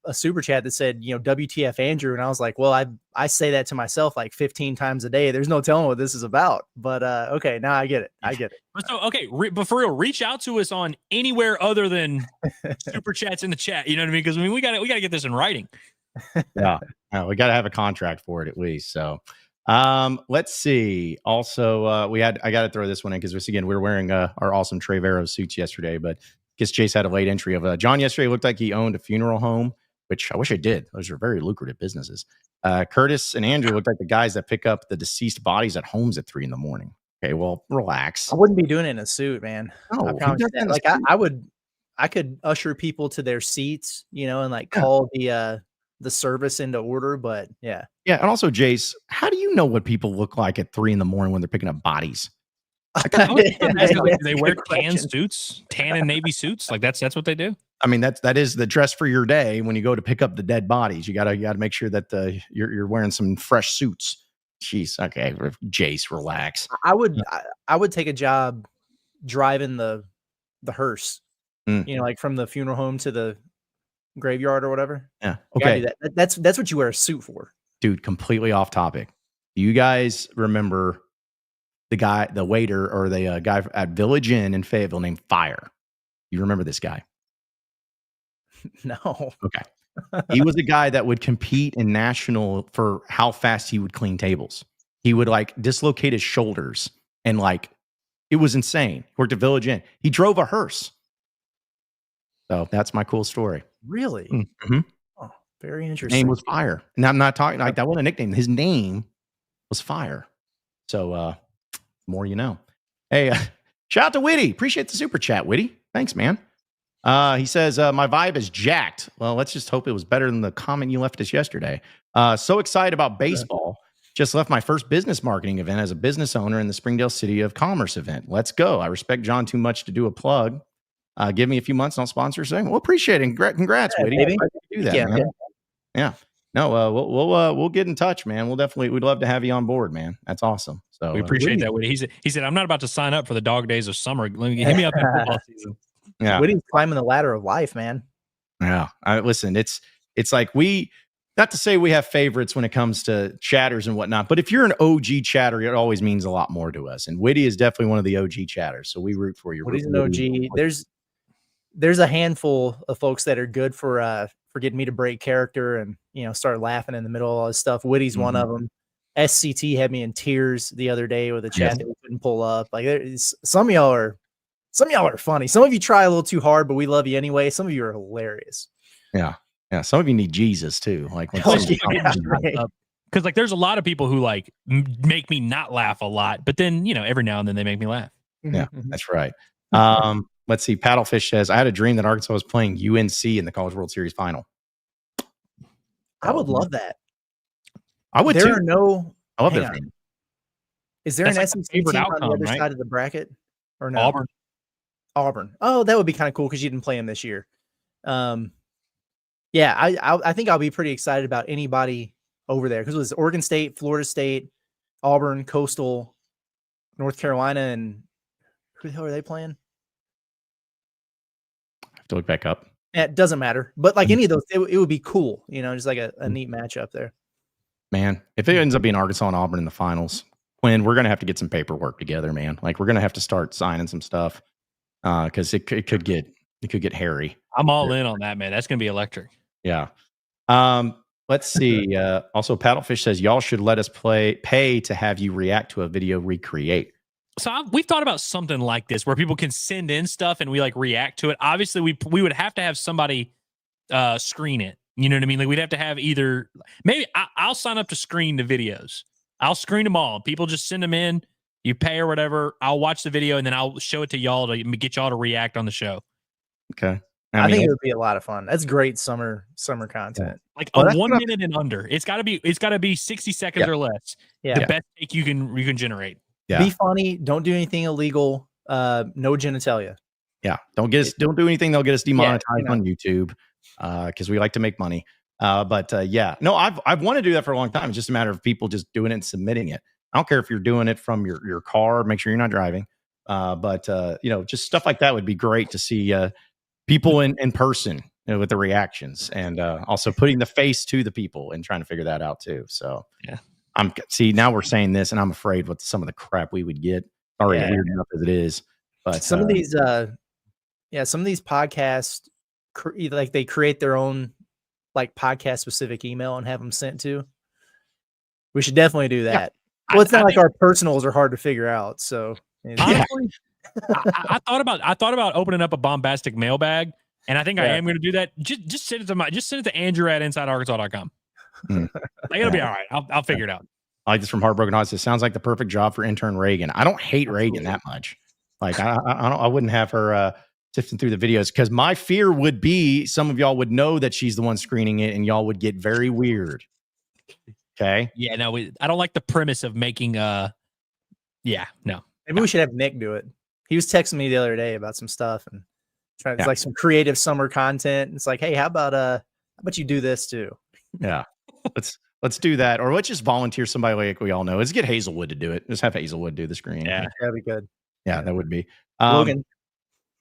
a super chat that said, WTF Andrew. And I was like, well, I say that to myself like 15 times a day. There's no telling what this is about. But okay, now I get it. So, okay, but for real, reach out to us on anywhere other than super chats in the chat. You know what I mean? Because we got to get this in writing. Yeah, we got to have a contract for it at least. So, let's see. Also, I got to throw this one in because we're wearing our awesome Trevero suits yesterday, but I guess Chase had a late entry of John yesterday. Looked like he owned a funeral home, which I wish I did. Those are very lucrative businesses. Curtis and Andrew looked like the guys that pick up the deceased bodies at homes at 3 a.m. Okay, well, relax. I wouldn't be doing it in a suit, man. No, I promise you that. Like I could usher people to their seats, and like call the service into order. But yeah. And also, Jace, how do you know what people look like at 3 a.m. when they're picking up bodies? They wear tan suits, tan and navy suits. Like that's what they do. I mean, that is the dress for your day when you go to pick up the dead bodies. You gotta make sure that you're wearing some fresh suits. Jeez, okay, Jace, relax. I would take a job driving the hearse. Like from the funeral home to the graveyard or whatever. Yeah, okay. Do that. That's what you wear a suit for, dude. Completely off topic. Do you guys remember the waiter or the guy at Village Inn in Fayetteville named Fire? You remember this guy? No. Okay. He was a guy that would compete in national for how fast he would clean tables. He would like dislocate his shoulders and like it was insane. Worked at Village Inn. He drove a hearse. So that's my cool story. Really? Mm-hmm. Oh, very His interesting. name was Fire. And I'm not talking like that wasn't a nickname. His name was Fire. So more you know. Hey, shout out to Witty. Appreciate the super chat, Witty. Thanks, man. He says, my vibe is jacked. Well, let's just hope it was better than the comment you left us yesterday. So excited about baseball. Just left my first business marketing event as a business owner in the Springdale City of Commerce event. Let's go. I respect John too much to do a plug. Give me a few months and I'll sponsor a segment. Well, appreciate it. Congrats, Witty. Baby. Do that, man. Yeah. No, we'll get in touch, man. We'd love to have you on board, man. That's awesome. So we appreciate that, Woody. He said, I'm not about to sign up for the dog days of summer. Hit me up in football season. Yeah. Woody's climbing the ladder of life, man. Yeah. Listen, it's like not to say we have favorites when it comes to chatters and whatnot, but if you're an OG chatter, it always means a lot more to us. And Witty is definitely one of the OG chatters. So we root for you. Woody's an OG. There's a handful of folks that are good for getting me to break character and, start laughing in the middle of all this stuff. Woody's one of them. SCT had me in tears the other day with a chat that we couldn't pull up. Like some of y'all are funny. Some of you try a little too hard, but we love you anyway. Some of you are hilarious. Yeah. Yeah. Some of you need Jesus too. Like, because like there's a lot of people who like make me not laugh a lot, but then, every now and then they make me laugh. Yeah, that's right. Let's see. Paddlefish says, I had a dream that Arkansas was playing UNC in the College World Series final. I would love that. I would there too. Are no, I love that. Is there That's an like SEC team outcome, on the other right? side of the bracket or no? Auburn. Oh, that would be kind of cool because you didn't play him this year. Yeah, I think I'll be pretty excited about anybody over there because it was Oregon State, Florida State, Auburn, Coastal, North Carolina, and who the hell are they playing? I have to look back up. Yeah, it doesn't matter. But like any of those, it would be cool, just like a neat matchup there. Man, if it ends up being Arkansas and Auburn in the finals, Quinn, we're going to have to get some paperwork together, man. Like we're going to have to start signing some stuff because it could get hairy. I'm all in on that, man. That's going to be electric. Yeah. Let's see. Also, Paddlefish says y'all should let us pay to have you react to a video recreate. So we've thought about something like this where people can send in stuff and we like react to it. Obviously, we would have to have somebody screen it. You know what I mean? Like we'd have to have either maybe I'll sign up to screen the videos. I'll screen them all. People just send them in. You pay or whatever. I'll watch the video and then I'll show it to y'all to get y'all to react on the show. Okay. I think it would be a lot of fun. That's great summer content. Like a 1 minute and under. It's got to be 60 seconds or less. Yeah. The best take you can generate. Yeah. Be funny. Don't do anything illegal. No genitalia. Yeah. Don't do anything that'll get us demonetized Yeah, on YouTube because we like to make money. Yeah. No, I've wanted to do that for a long time. It's just a matter of people just doing it and submitting it. I don't care if you're doing it from your car. Make sure you're not driving. Just stuff like that would be great to see people in person with the reactions and also putting the face to the people and trying to figure that out too. So yeah. Now we're saying this and I'm afraid what some of the crap we would get already weird enough as it is. But some of these podcasts, like they create their own like podcast specific email and have them sent to. We should definitely do that. Yeah. Well, it's not like our personals are hard to figure out. So honestly, I thought about opening up a bombastic mailbag, and I think I am going to do that. Just send it to Andrew at InsideArkansas.com. Like, it'll be all right. I'll figure it out. I like this from Heartbroken Hearts. It sounds like the perfect job for intern Reagan. I don't hate Reagan that much. Like I wouldn't have her sifting through the videos because my fear would be some of y'all would know that she's the one screening it, and y'all would get very weird. Okay. Yeah. No, I don't like the premise of making. Yeah. No. Maybe we should have Nick do it. He was texting me the other day about some stuff and trying like some creative summer content. It's like, hey, how about you do this too? Yeah. Let's do that. Or let's just volunteer somebody like we all know. Let's get Hazelwood to do it. Just have Hazelwood do the screen. Yeah. That'd be good. Yeah, that would be. Logan.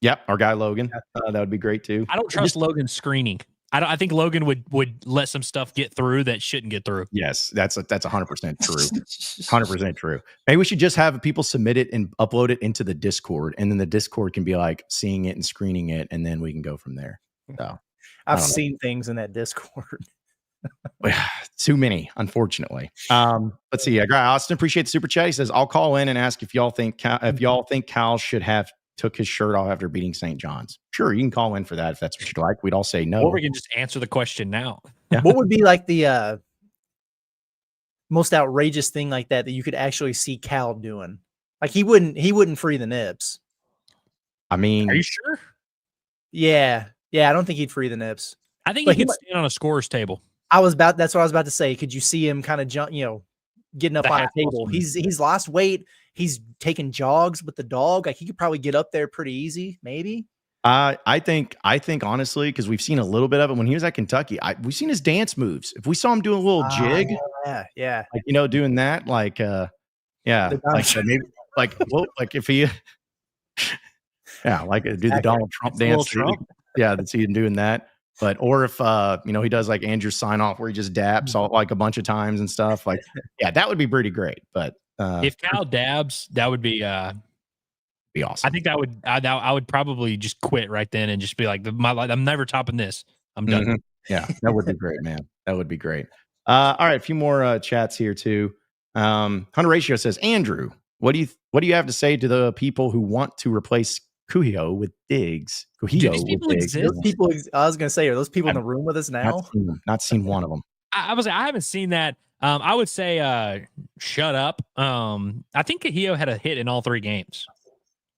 Yep. Our guy, Logan. That would be great too. I don't trust Logan's screening. I think Logan would let some stuff get through that shouldn't get through. Yes, that's 100% true. 100% true. Maybe we should just have people submit it and upload it into the Discord, and then the Discord can be like seeing it and screening it, and then we can go from there. So I've seen things in that Discord. Too many, unfortunately. Let's see. Austin, appreciate the super chat. He says, "I'll call in and ask if y'all think Cal should have took his shirt off after beating St. John's." Sure, you can call in for that if that's what you'd like. We'd all say no. Or we can just answer the question now. Yeah. What would be like the most outrageous thing like that you could actually see Cal doing? Like he wouldn't free the nips. I mean, are you sure? Yeah, I don't think he'd free the nips. I think he could stand on a scorer's table. That's what I was about to say. Could you see him kind of jump, getting up on a table? He's lost weight. He's taking jogs with the dog. Like he could probably get up there pretty easy, maybe. I think honestly, because we've seen a little bit of it when he was at Kentucky. We've seen his dance moves. If we saw him do a little jig, yeah, like doing that, like maybe like if he, like do the Donald Trump dance. Trump. Yeah, that's him doing that. But or if he does like Andrew sign off where he just dabs all like a bunch of times and stuff. Like, yeah, that would be pretty great. But if Cal dabs, that would be awesome. I think I would probably just quit right then and just be like, I'm never topping this. I'm done. Mm-hmm. Yeah, that would be great, man. That would be great. All right, a few more chats here too. Hunter Ratio says, Andrew, what do you have to say to the people who want to replace Kuhio with Diggs? Those people, I was gonna say, are those people in the room with us now? Not seen one of them. I haven't seen that. I would say shut up. I think Kuhio had a hit in all 3 games.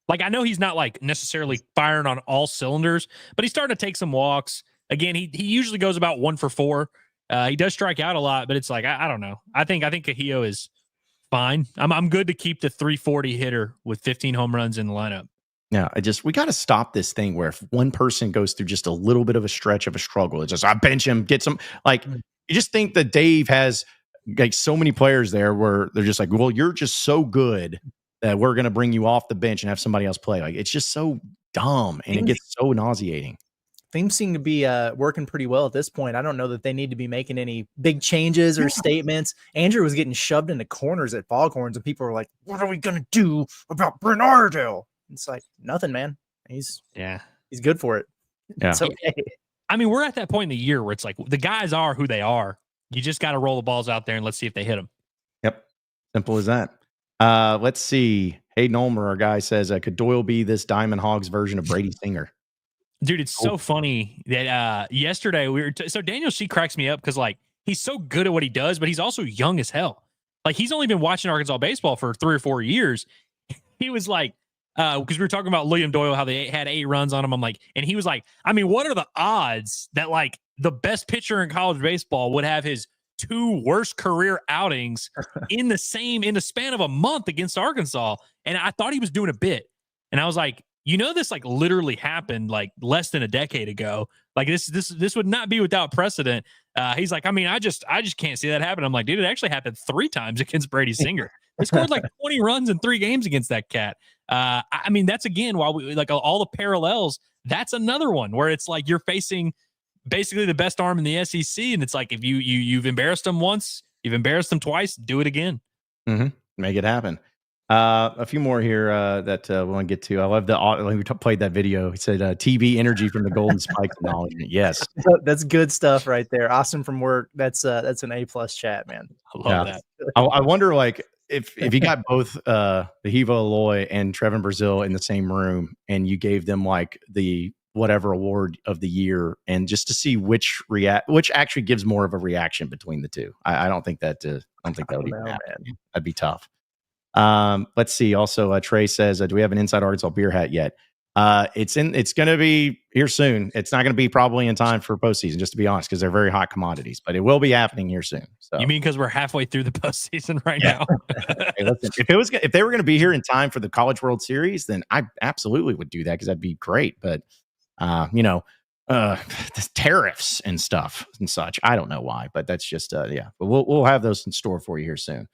Like, I know he's not like necessarily firing on all cylinders, but he's starting to take some walks. Again, he usually goes about 1 for 4. He does strike out a lot, but it's like I don't know. I think Kuhio is fine. I'm good to keep the 340 hitter with 15 home runs in the lineup. Yeah, we got to stop this thing where if one person goes through just a little bit of a stretch of a struggle, it's just I bench him, get some. Like, you just think that Dave has like so many players there where they're just like, well, you're just so good that we're going to bring you off the bench and have somebody else play. Like, it's just so dumb and it gets so nauseating. Things seem to be working pretty well at this point. I don't know that they need to be making any big changes or statements. Andrew was getting shoved into corners at Foghorns and people were like, what are we going to do about Bernardo? It's like nothing, man. He's good for it. Yeah. It's okay. I mean, we're at that point in the year where it's like the guys are who they are. You just got to roll the balls out there and let's see if they hit them. Yep. Simple as that. Let's see. Hayden Ulmer, our guy, says, could Doyle be this Diamond Hogs version of Brady Singer? Dude, it's so funny that yesterday we were so Daniel Shee cracks me up because like he's so good at what he does, but he's also young as hell. Like he's only been watching Arkansas baseball for 3 or 4 years. He was like, because we were talking about William Doyle, how they had 8 runs on him. I'm like, and he was like, I mean, what are the odds that like the best pitcher in college baseball would have his 2 worst career outings in the span of a month against Arkansas? And I thought he was doing a bit. And I was like, this like literally happened like less than a decade ago. Like this would not be without precedent. He's like, I mean, I just can't see that happen. I'm like, dude, it actually happened 3 times against Brady Singer. They scored like 20 runs in 3 games against that cat. I mean, that's again, while we like all the parallels, that's another one where it's like you're facing basically the best arm in the SEC. And it's like, if you've embarrassed them once, you've embarrassed them twice, do it again. Mm-hmm. Make it happen. A few more here that we want to get to. I love when we played that video. He said TV energy from the Golden Spikes acknowledgement. Yes, that's good stuff right there. Awesome from work. That's an A+ chat, man. I love that. I wonder like if you got both Wehiva Aloy and Trevin Brazil in the same room and you gave them like the whatever award of the year and just to see which actually gives more of a reaction between the two. I don't think that would even happen. That'd be tough. Let's see. Also, Trey says, do we have an Inside Arkansas beer hat yet? It's going to be here soon. It's not going to be probably in time for postseason, just to be honest, because they're very hot commodities, but it will be happening here soon. So you mean because we're halfway through the postseason right now? Hey, listen, if they were going to be here in time for the College World Series, then I absolutely would do that because that'd be great. But the tariffs and stuff and such, I don't know why, but that's just but we'll have those in store for you here soon.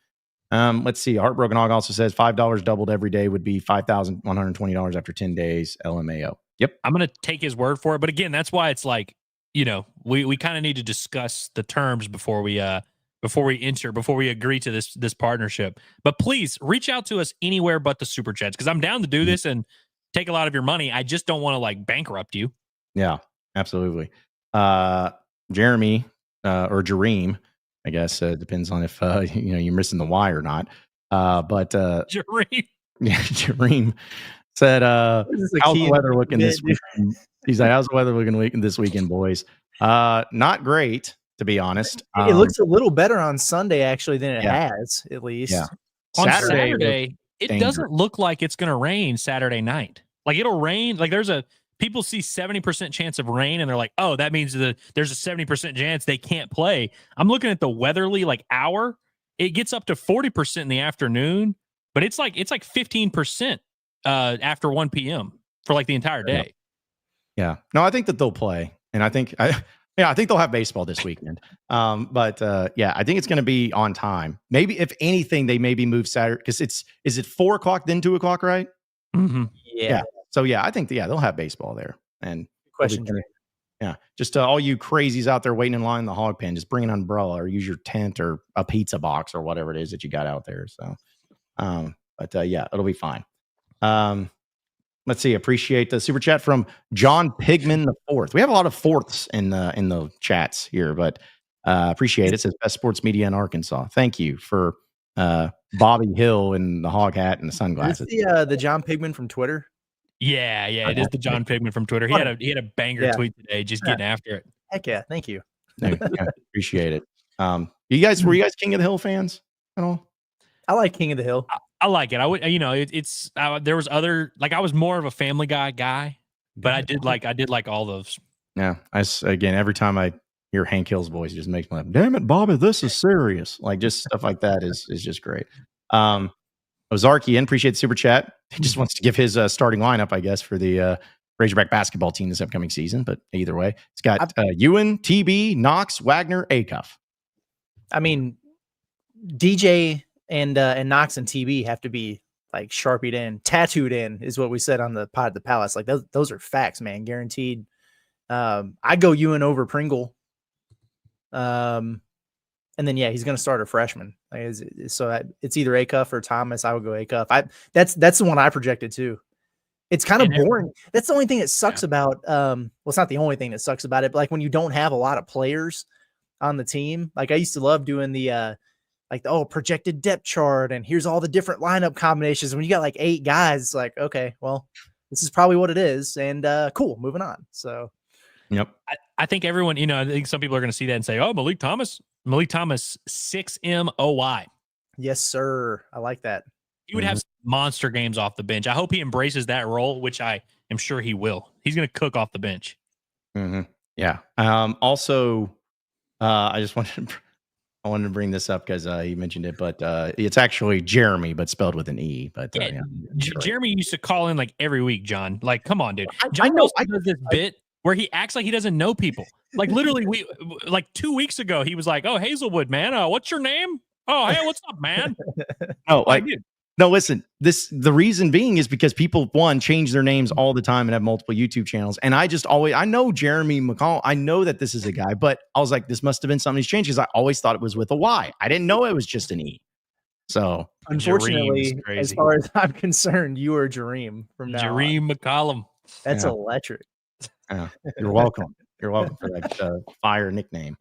Let's see. Heartbroken Hog also says $5 doubled every day would be $5,120 after 10 days. LMAO. Yep. I'm going to take his word for it. But again, that's why it's like we kind of need to discuss the terms before we agree to this partnership. But please reach out to us anywhere but the super chats, because I'm down to do this and take a lot of your money. I just don't want to like bankrupt you. Yeah, absolutely. Jeremy or Jareem, I guess depends on if you're missing the Y or not. But Jareem, yeah, Jareem said, "How's the weather looking this weekend?" He's like, "How's the weather looking this weekend, boys?" Not great, to be honest. It looks a little better on Sunday actually than it Yeah. has, at least. Yeah. on Saturday it dangerous. doesn't look like it's going to rain Saturday night. Like it'll rain. Like people see 70% chance of rain and they're like, oh, that means there's a 70% chance they can't play. I'm looking at the weatherly like hour. It gets up to 40% in the afternoon, but it's like 15% after 1 p.m. for like the entire day. Yeah. No, I think that they'll play, and I think they'll have baseball this weekend. But I think it's going to be on time. Maybe if anything, they maybe move Saturday, because is it 4 o'clock then 2 o'clock, right? Mm-hmm. Yeah. So I think they'll have baseball there. And Question. Just all you crazies out there waiting in line in the hog pen, just bring an umbrella or use your tent or a pizza box or whatever it is that you got out there. So, it'll be fine. Let's see. Appreciate the super chat from John Pigman IV. We have a lot of fourths in the chats here, but appreciate it. It says best sports media in Arkansas. Thank you for Bobby Hill and the hog hat and the sunglasses. Is this the John Pigman from Twitter? Yeah, it is the John Pigman from Twitter. He had a banger tweet today, just getting after it. Heck yeah, thank you. Appreciate it. Were you guys King of the Hill fans at all? I like King of the Hill. I like it. I would, it's there was other, like I was more of a Family guy, but I did like all those. Yeah, again, every time I hear Hank Hill's voice, it just makes me laugh. Damn it, Bobby, this is serious. Like just stuff like that is just great. Ozarkian, appreciate the super chat. He just wants to give his starting lineup, I guess, for the Razorback basketball team this upcoming season. But either way, it's got Ewan, TB, Knox, Wagner, Acuff. I mean, DJ and Knox and TB have to be like sharpied in, tattooed in, is what we said on the Pod at the Palace. Like those are facts, man, guaranteed. I go Ewan over Pringle. And then he's going to start a freshman. So it's either Acuff or Thomas. I would go Acuff. That's the one I projected too. It's kind of boring. That's the only thing that sucks about. Well, it's not the only thing that sucks about it, but like when you don't have a lot of players on the team. Like I used to love doing the projected depth chart and here's all the different lineup combinations. When you got like 8 guys, it's like, okay, well, this is probably what it is, and cool, moving on. So, yep. I think everyone, I think some people are going to see that and say, oh, Malik Thomas 6MOY. Yes, sir. I like that. He would have some monster games off the bench. I hope he embraces that role, which I am sure he will. He's going to cook off the bench. Mm-hmm. Yeah. Also, I wanted to bring this up because he mentioned it, but it's actually Jeremy, but spelled with an E. But Jeremy used to call in like every week, John. Like, come on, dude. John does this bit where he acts like he doesn't know people. Like literally, 2 weeks ago, he was like, "Oh, Hazelwood, man, what's your name? Oh, hey, what's up, man?" No, listen. The reason being is because people change their names all the time and have multiple YouTube channels. And I know Jeremy McCall. I know that this is a guy, but I was like, this must have been something he's changed because I always thought it was with a Y. I didn't know it was just an E. So unfortunately, as far as I'm concerned, you are Jareem from now Jareem McCollum. That's electric. You're welcome. You're welcome for that fire nickname.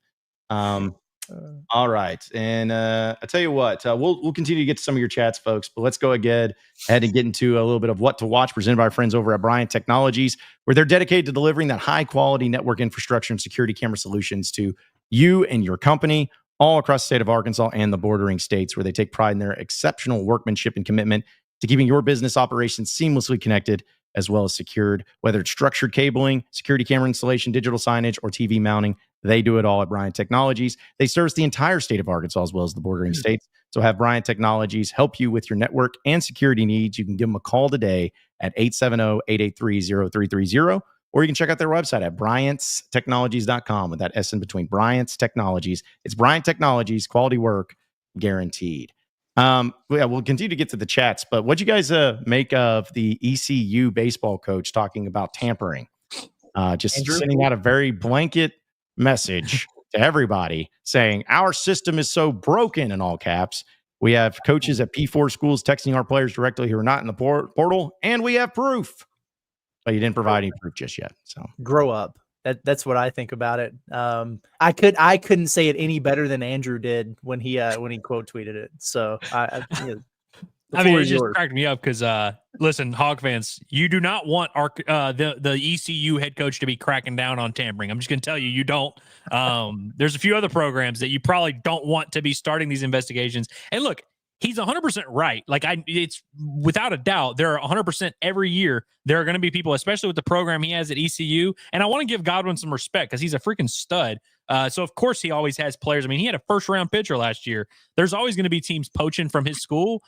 All right. And I tell you what, we'll continue to get to some of your chats, folks, but let's go ahead and get into a little bit of what to watch presented by our friends over at Bryant Technologies, where they're dedicated to delivering that high quality network infrastructure and security camera solutions to you and your company all across the state of Arkansas and the bordering states, where they take pride in their exceptional workmanship and commitment to keeping your business operations seamlessly connected as well as secured. Whether it's structured cabling, security camera installation, digital signage, or TV mounting, they do it all at Bryant Technologies. They service the entire state of Arkansas as well as the bordering states. So have Bryant Technologies help you with your network and security needs. You can give them a call today at 870-883-0330, or you can check out their website at bryantstechnologies.com with that S in between. Bryant's Technologies. It's Bryant Technologies, quality work guaranteed. We'll continue to get to the chats, but what'd you guys make of the ECU baseball coach talking about tampering? just Andrew? sending out a very blanket message to everybody saying our system is so broken in all caps. We have coaches at P4 schools texting our players directly who are not in the portal, and we have proof. But you didn't provide any proof just yet. So grow up. That's what I think about it. I couldn't say it any better than Andrew did when he quote tweeted it. So I mean, it just cracked me up because listen, Hog fans, you do not want the ECU head coach to be cracking down on tampering. I'm just going to tell you, you don't. There's a few other programs that you probably don't want to be starting these investigations. And look, he's 100% right. Like it's without a doubt, there are 100% every year. There are going to be people, especially with the program he has at ECU. And I want to give Godwin some respect because he's a freaking stud. So of course he always has players. I mean, he had a first round pitcher last year. There's always going to be teams poaching from his school.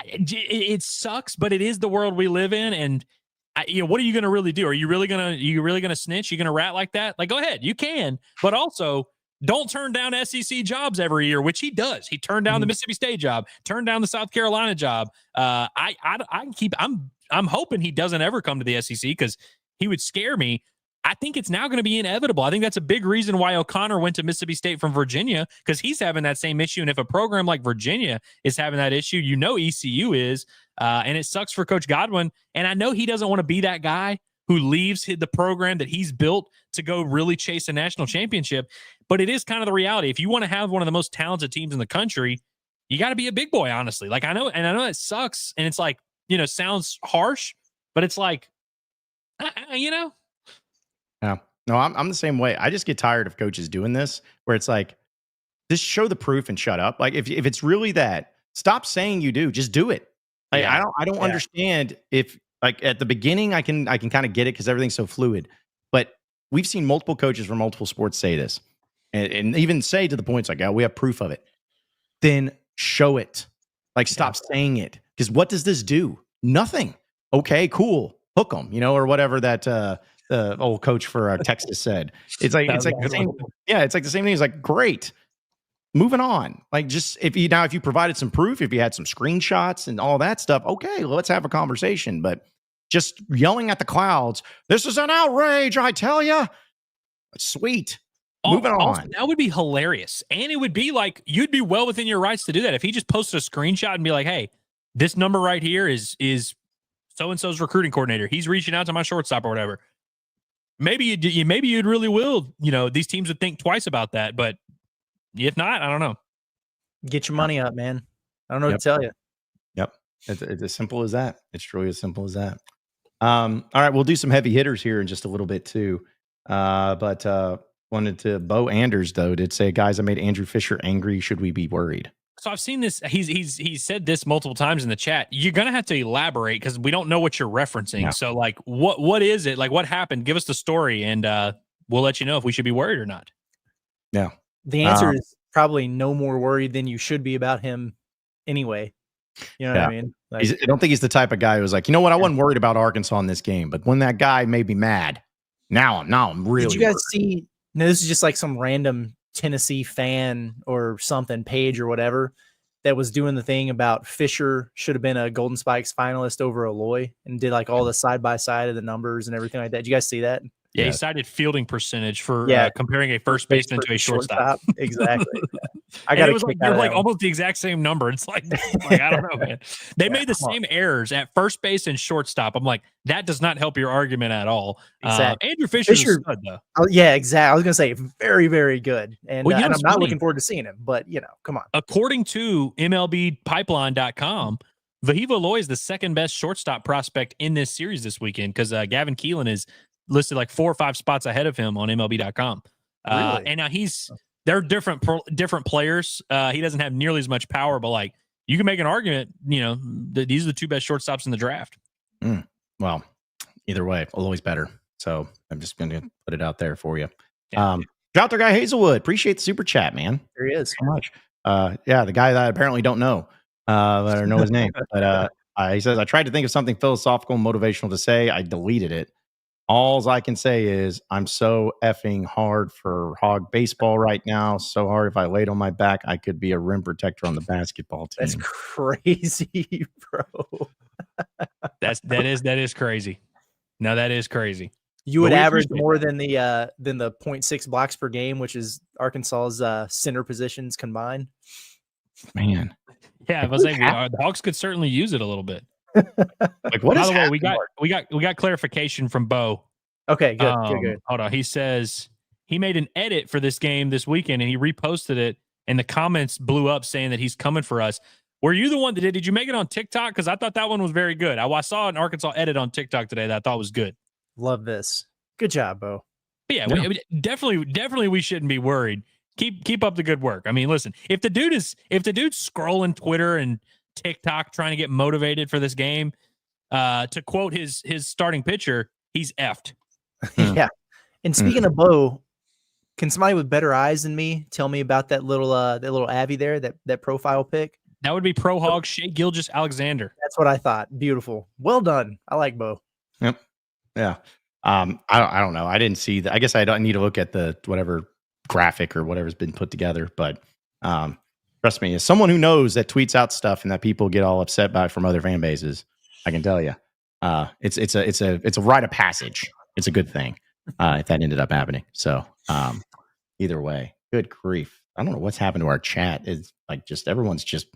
It sucks, but it is the world we live in. And what are you going to really do? Are you really going to snitch? You going to rat like that? Like, go ahead, you can, but also don't turn down SEC jobs every year, which he does. He turned down the Mississippi State job, turned down the South Carolina job. I'm hoping he doesn't ever come to the SEC because he would scare me. I think it's now going to be inevitable. I think that's a big reason why O'Connor went to Mississippi State from Virginia, because he's having that same issue. And if a program like Virginia is having that issue, ECU is, and it sucks for Coach Godwin. And I know he doesn't want to be that guy who leaves the program that he's built to go really chase a national championship. But it is kind of the reality. If you want to have one of the most talented teams in the country, you got to be a big boy, honestly. Like I know it sucks. And it's like, sounds harsh, but it's like, Yeah. No, I'm the same way. I just get tired of coaches doing this where it's like, just show the proof and shut up. Like if it's really that, stop saying you do, just do it. Like, Yeah. I don't understand if like at the beginning I can kind of get it because everything's so fluid. But we've seen multiple coaches from multiple sports say this and even say to the points like, we have proof of it. Then show it. Like stop saying it. Because what does this do? Nothing. Okay, cool. Hook them, or whatever that the old coach for Texas said. It's like the same. Yeah, it's like the same thing. It's like, great. Moving on. Like just if you provided some proof, if you had some screenshots and all that stuff, okay, let's have a conversation. But just yelling at the clouds, this is an outrage, I tell you. Sweet. Moving on. That would be hilarious. And it would be like, you'd be well within your rights to do that. If he just posted a screenshot and be like, hey, this number right here is so-and-so's recruiting coordinator. He's reaching out to my shortstop or whatever. Maybe you'd really will, these teams would think twice about that. But if not, I don't know. Get your money up, man. I don't know what to tell you. Yep. It's as simple as that. It's truly as simple as that. All right. We'll do some heavy hitters here in just a little bit too. But wanted to, Bo Anders though, did say, guys, I made Andrew Fisher angry. Should we be worried? So I've seen this. He's said this multiple times in the chat. You're gonna have to elaborate because we don't know what you're referencing. Yeah. So like, what is it? Like, what happened? Give us the story, and we'll let you know if we should be worried or not. Yeah. The answer is probably no more worried than you should be about him anyway. You know what I mean? Like, I don't think he's the type of guy who's like, you know what? I wasn't worried about Arkansas in this game, but when that guy made me mad, now I'm really. Did you guys see? No, this is just like some random Tennessee fan or something page or whatever that was doing the thing about Fisher should have been a Golden Spikes finalist over Aloy and did like all the side by side of the numbers and everything like that. Did you guys see that? Yeah, he cited fielding percentage for comparing a first baseman to a shortstop. Exactly. It was like almost the exact same number. It's like I don't know, man. They made the same errors at first base and shortstop. I'm like, that does not help your argument at all. Exactly. Andrew Fisher's a stud, though. Oh, yeah, exactly. I was going to say very, very good. And, well, and I'm not looking forward to seeing him, but come on. According to MLBpipeline.com, Wehiva Aloy is the second best shortstop prospect in this series this weekend because Gavin Keelan is listed like 4 or 5 spots ahead of him on MLB.com. Really? And now they're different players. He doesn't have nearly as much power, but like you can make an argument, that these are the 2 best shortstops in the draft. Well, either way, Aloy's better. So I'm just going to put it out there for you. Yeah. Shout out to guy Hazelwood. Appreciate the super chat, man. There he is. So much. The guy that I apparently don't know, but I don't know his name. But he says, I tried to think of something philosophical and motivational to say. I deleted it. All I can say is I'm so effing hard for hog baseball right now. So hard. If I laid on my back, I could be a rim protector on the basketball team. That's crazy, bro. That is crazy. No, that is crazy. You would we average appreciate more than the 0.6 blocks per game, which is Arkansas's center positions combined. Man, Yeah, I was saying the Hawks could certainly use it a little bit. like what By is the way, happening? we got clarification from Bo. Okay, good. Hold on. He says he made an edit for this game this weekend and he reposted it, and the comments blew up saying that he's coming for us. Were you the one that did you make it on TikTok? Because I thought that one was very good. I saw an Arkansas edit on TikTok today that I thought was good. Love this. Good job, Bo. But yeah, we definitely we shouldn't be worried. Keep up the good work. I mean, listen, if the dude's scrolling Twitter and TikTok trying to get motivated for this game, to quote his starting pitcher, he's effed. Yeah. And speaking of Bo, can somebody with better eyes than me tell me about that little Abby there, that profile pic? That would be Pro Hog Shea Gilgeous-Alexander. That's what I thought. Beautiful. Well done. I like Bo. Yep. Yeah. I don't know. I didn't see that. I guess I don't need to look at the whatever graphic or whatever's been put together, but trust me, as someone who knows that tweets out stuff and that people get all upset by from other fan bases, I can tell you, it's a rite of passage. It's a good thing if that ended up happening. So either way, good grief. I don't know what's happened to our chat. It's like just everyone's just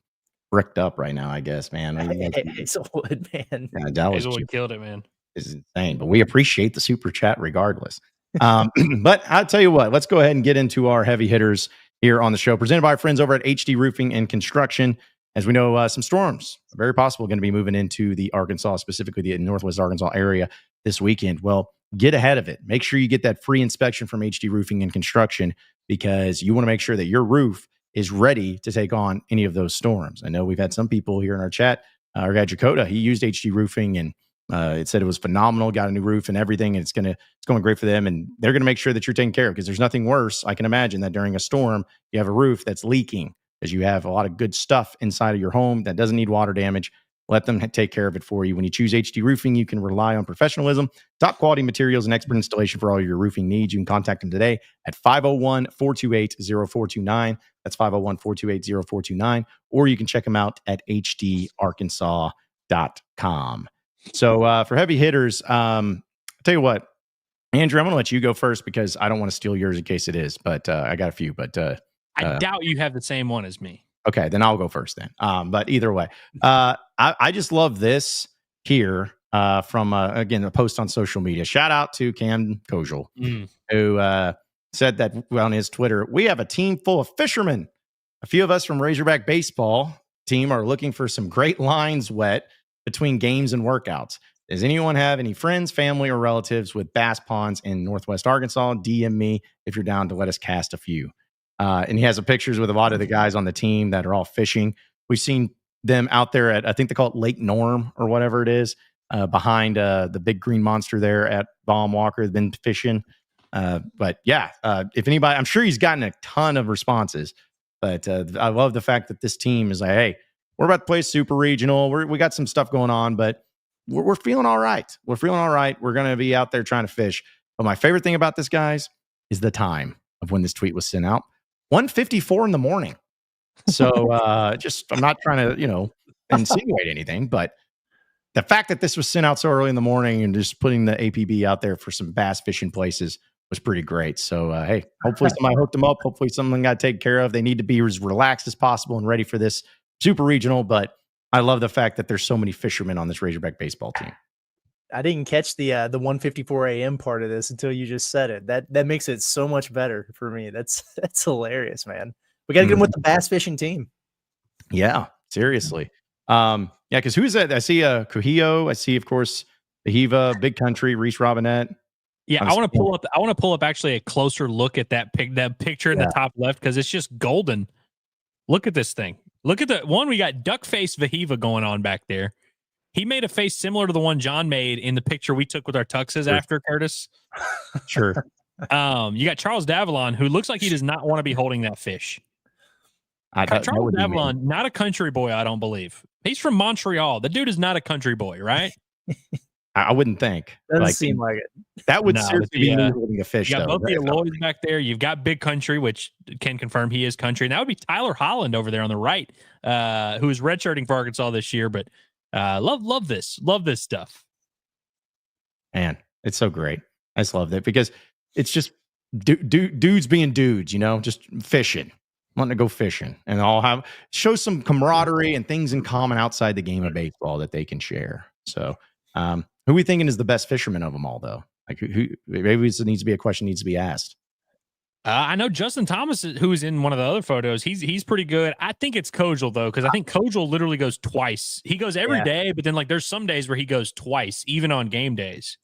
bricked up right now, I guess, man. Hazelwood, man. Yeah, that was Hazelwood killed it, man. is insane, but we appreciate the super chat regardless. But I'll tell you what, let's go ahead and get into our heavy hitters here on the show, presented by our friends over at HD Roofing and Construction. As we know, some storms are very possible going to be moving into the Arkansas, specifically the Northwest Arkansas area this weekend. Well, get ahead of it. Make sure you get that free inspection from HD Roofing and Construction, because you want to make sure that your roof is ready to take on any of those storms. I know we've had some people here in our chat. Our guy Jakota, he used HD Roofing and it said it was phenomenal, got a new roof and everything. And it's going great for them. And they're going to make sure that you're taken care of, because there's nothing worse. I can imagine that during a storm, you have a roof that's leaking, as you have a lot of good stuff inside of your home that doesn't need water damage. Let them take care of it for you. When you choose HD Roofing, you can rely on professionalism, top quality materials, and expert installation for all your roofing needs. You can contact them today at 501-428-0429. That's 501-428-0429. Or you can check them out at hdarkansas.com. So for heavy hitters, I'll tell you what, Andrew, I'm going to let you go first because I don't want to steal yours in case it is. But I got a few. But I doubt you have the same one as me. Okay, then I'll go first then. But either way, I just love this here from, again, a post on social media. Shout out to Cam Kozeal, who said that on his Twitter, we have a team full of fishermen. A few of us from Razorback Baseball team are looking for some great lines wet between games and workouts. Does anyone have any friends, family, or relatives with bass ponds in Northwest Arkansas? DM me if you're down to let us cast a few. And he has pictures with a lot of the guys on the team that are all fishing. We've seen them out there at, I think they call it Lake Norm or whatever it is, behind the big green monster there at Baum Walker. They've been fishing. But yeah, if anybody, I'm sure he's gotten a ton of responses. But I love the fact that this team is like, hey, we're about to play super regional. We got some stuff going on, but we're feeling all right. We're feeling all right. We're going to be out there trying to fish. But my favorite thing about this, guys, is the time of when this tweet was sent out. 1:54 in the morning. So I'm not trying to, insinuate anything, but the fact that this was sent out so early in the morning and just putting the APB out there for some bass fishing places was pretty great. So, hey, hopefully somebody hooked them up. Hopefully something got taken care of. They need to be as relaxed as possible and ready for this super regional. But I love the fact that there's so many fishermen on this Razorback baseball team. I didn't catch the 1:54 a.m. part of this until you just said it. That makes it so much better for me. That's hilarious, man. We got to get them with the bass fishing team. Yeah, seriously. Yeah, because who's that? I see Cujillo. I see, of course, Wehiva, Big Country, Reese Robinette. Yeah, I want to pull up actually a closer look at that picture in the top left, because it's just golden. Look at this thing. Look at the one. We got duck face Wehiva going on back there. He made a face similar to the one John made in the picture we took with our tuxes after Curtis. Sure. You got Charles Davalon, who looks like he does not want to be holding that fish. Charles Davalon, not a country boy, I don't believe. He's from Montreal. The dude is not a country boy, right? I wouldn't think. Doesn't seem like it. That would seriously be me holding a fish. You got though, both the Aloys back there. You've got Big Country, which can confirm he is country. And that would be Tyler Holland over there on the right, who is redshirting for Arkansas this year. But love this stuff. Man, it's so great. I just love that because it's just dudes being dudes, just fishing, wanting to go fishing, and all show some camaraderie and things in common outside the game of baseball that they can share. So, who are we thinking is the best fisherman of them all, though? Like, who maybe this needs to be a question needs to be asked. I know Justin Thomas, who's in one of the other photos. He's pretty good. I think it's Kozeal though, because I think Kozeal literally goes twice. He goes every day, but then like there's some days where he goes twice, even on game days.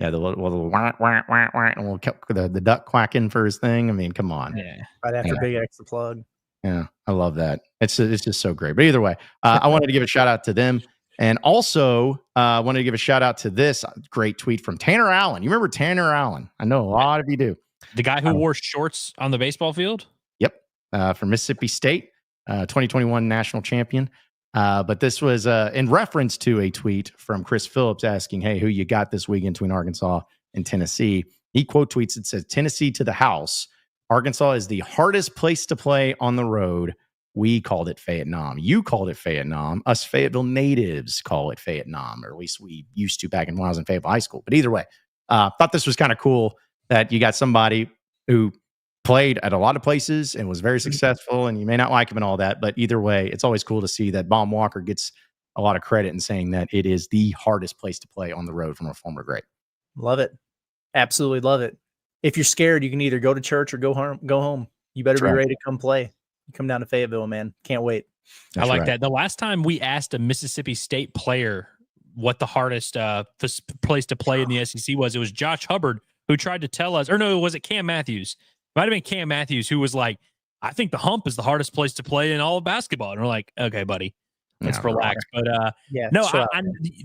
Yeah, the wah, wah, wah, wah, and we'll keep the duck quacking for his thing. I mean, come on. Yeah, right after big extra plug. Yeah, I love that. It's just so great. But either way, I wanted to give a shout out to them. And also, I wanted to give a shout out to this great tweet from Tanner Allen. You remember Tanner Allen? I know a lot of you do. The guy who wore shorts on the baseball field? Yep. From Mississippi State, 2021 national champion. But this was in reference to a tweet from Chris Phillips asking, hey, who you got this weekend between Arkansas and Tennessee? He quote tweets, it says, Tennessee to the house. Arkansas is the hardest place to play on the road. We called it Fayetteville. You called it Fayetteville. Us Fayetteville natives call it Fayetteville, or at least we used to back when I was in Fayetteville High School. But either way, thought this was kind of cool that you got somebody who played at a lot of places and was very successful, and you may not like him and all that, but either way, it's always cool to see that Baum Walker gets a lot of credit in saying that it is the hardest place to play on the road from a former great. Love it. Absolutely love it. If you're scared, you can either go to church or go home. You better be ready to come play. Come down to Fayetteville, man. Can't wait. I like that. The last time we asked a Mississippi State player what the hardest place to play in the SEC was, it was Josh Hubbard, who tried to tell us, or no, was it Cam Matthews? Might have been Cam Matthews, who was like, I think the hump is the hardest place to play in all of basketball. And we're like, okay, buddy, let's relax. But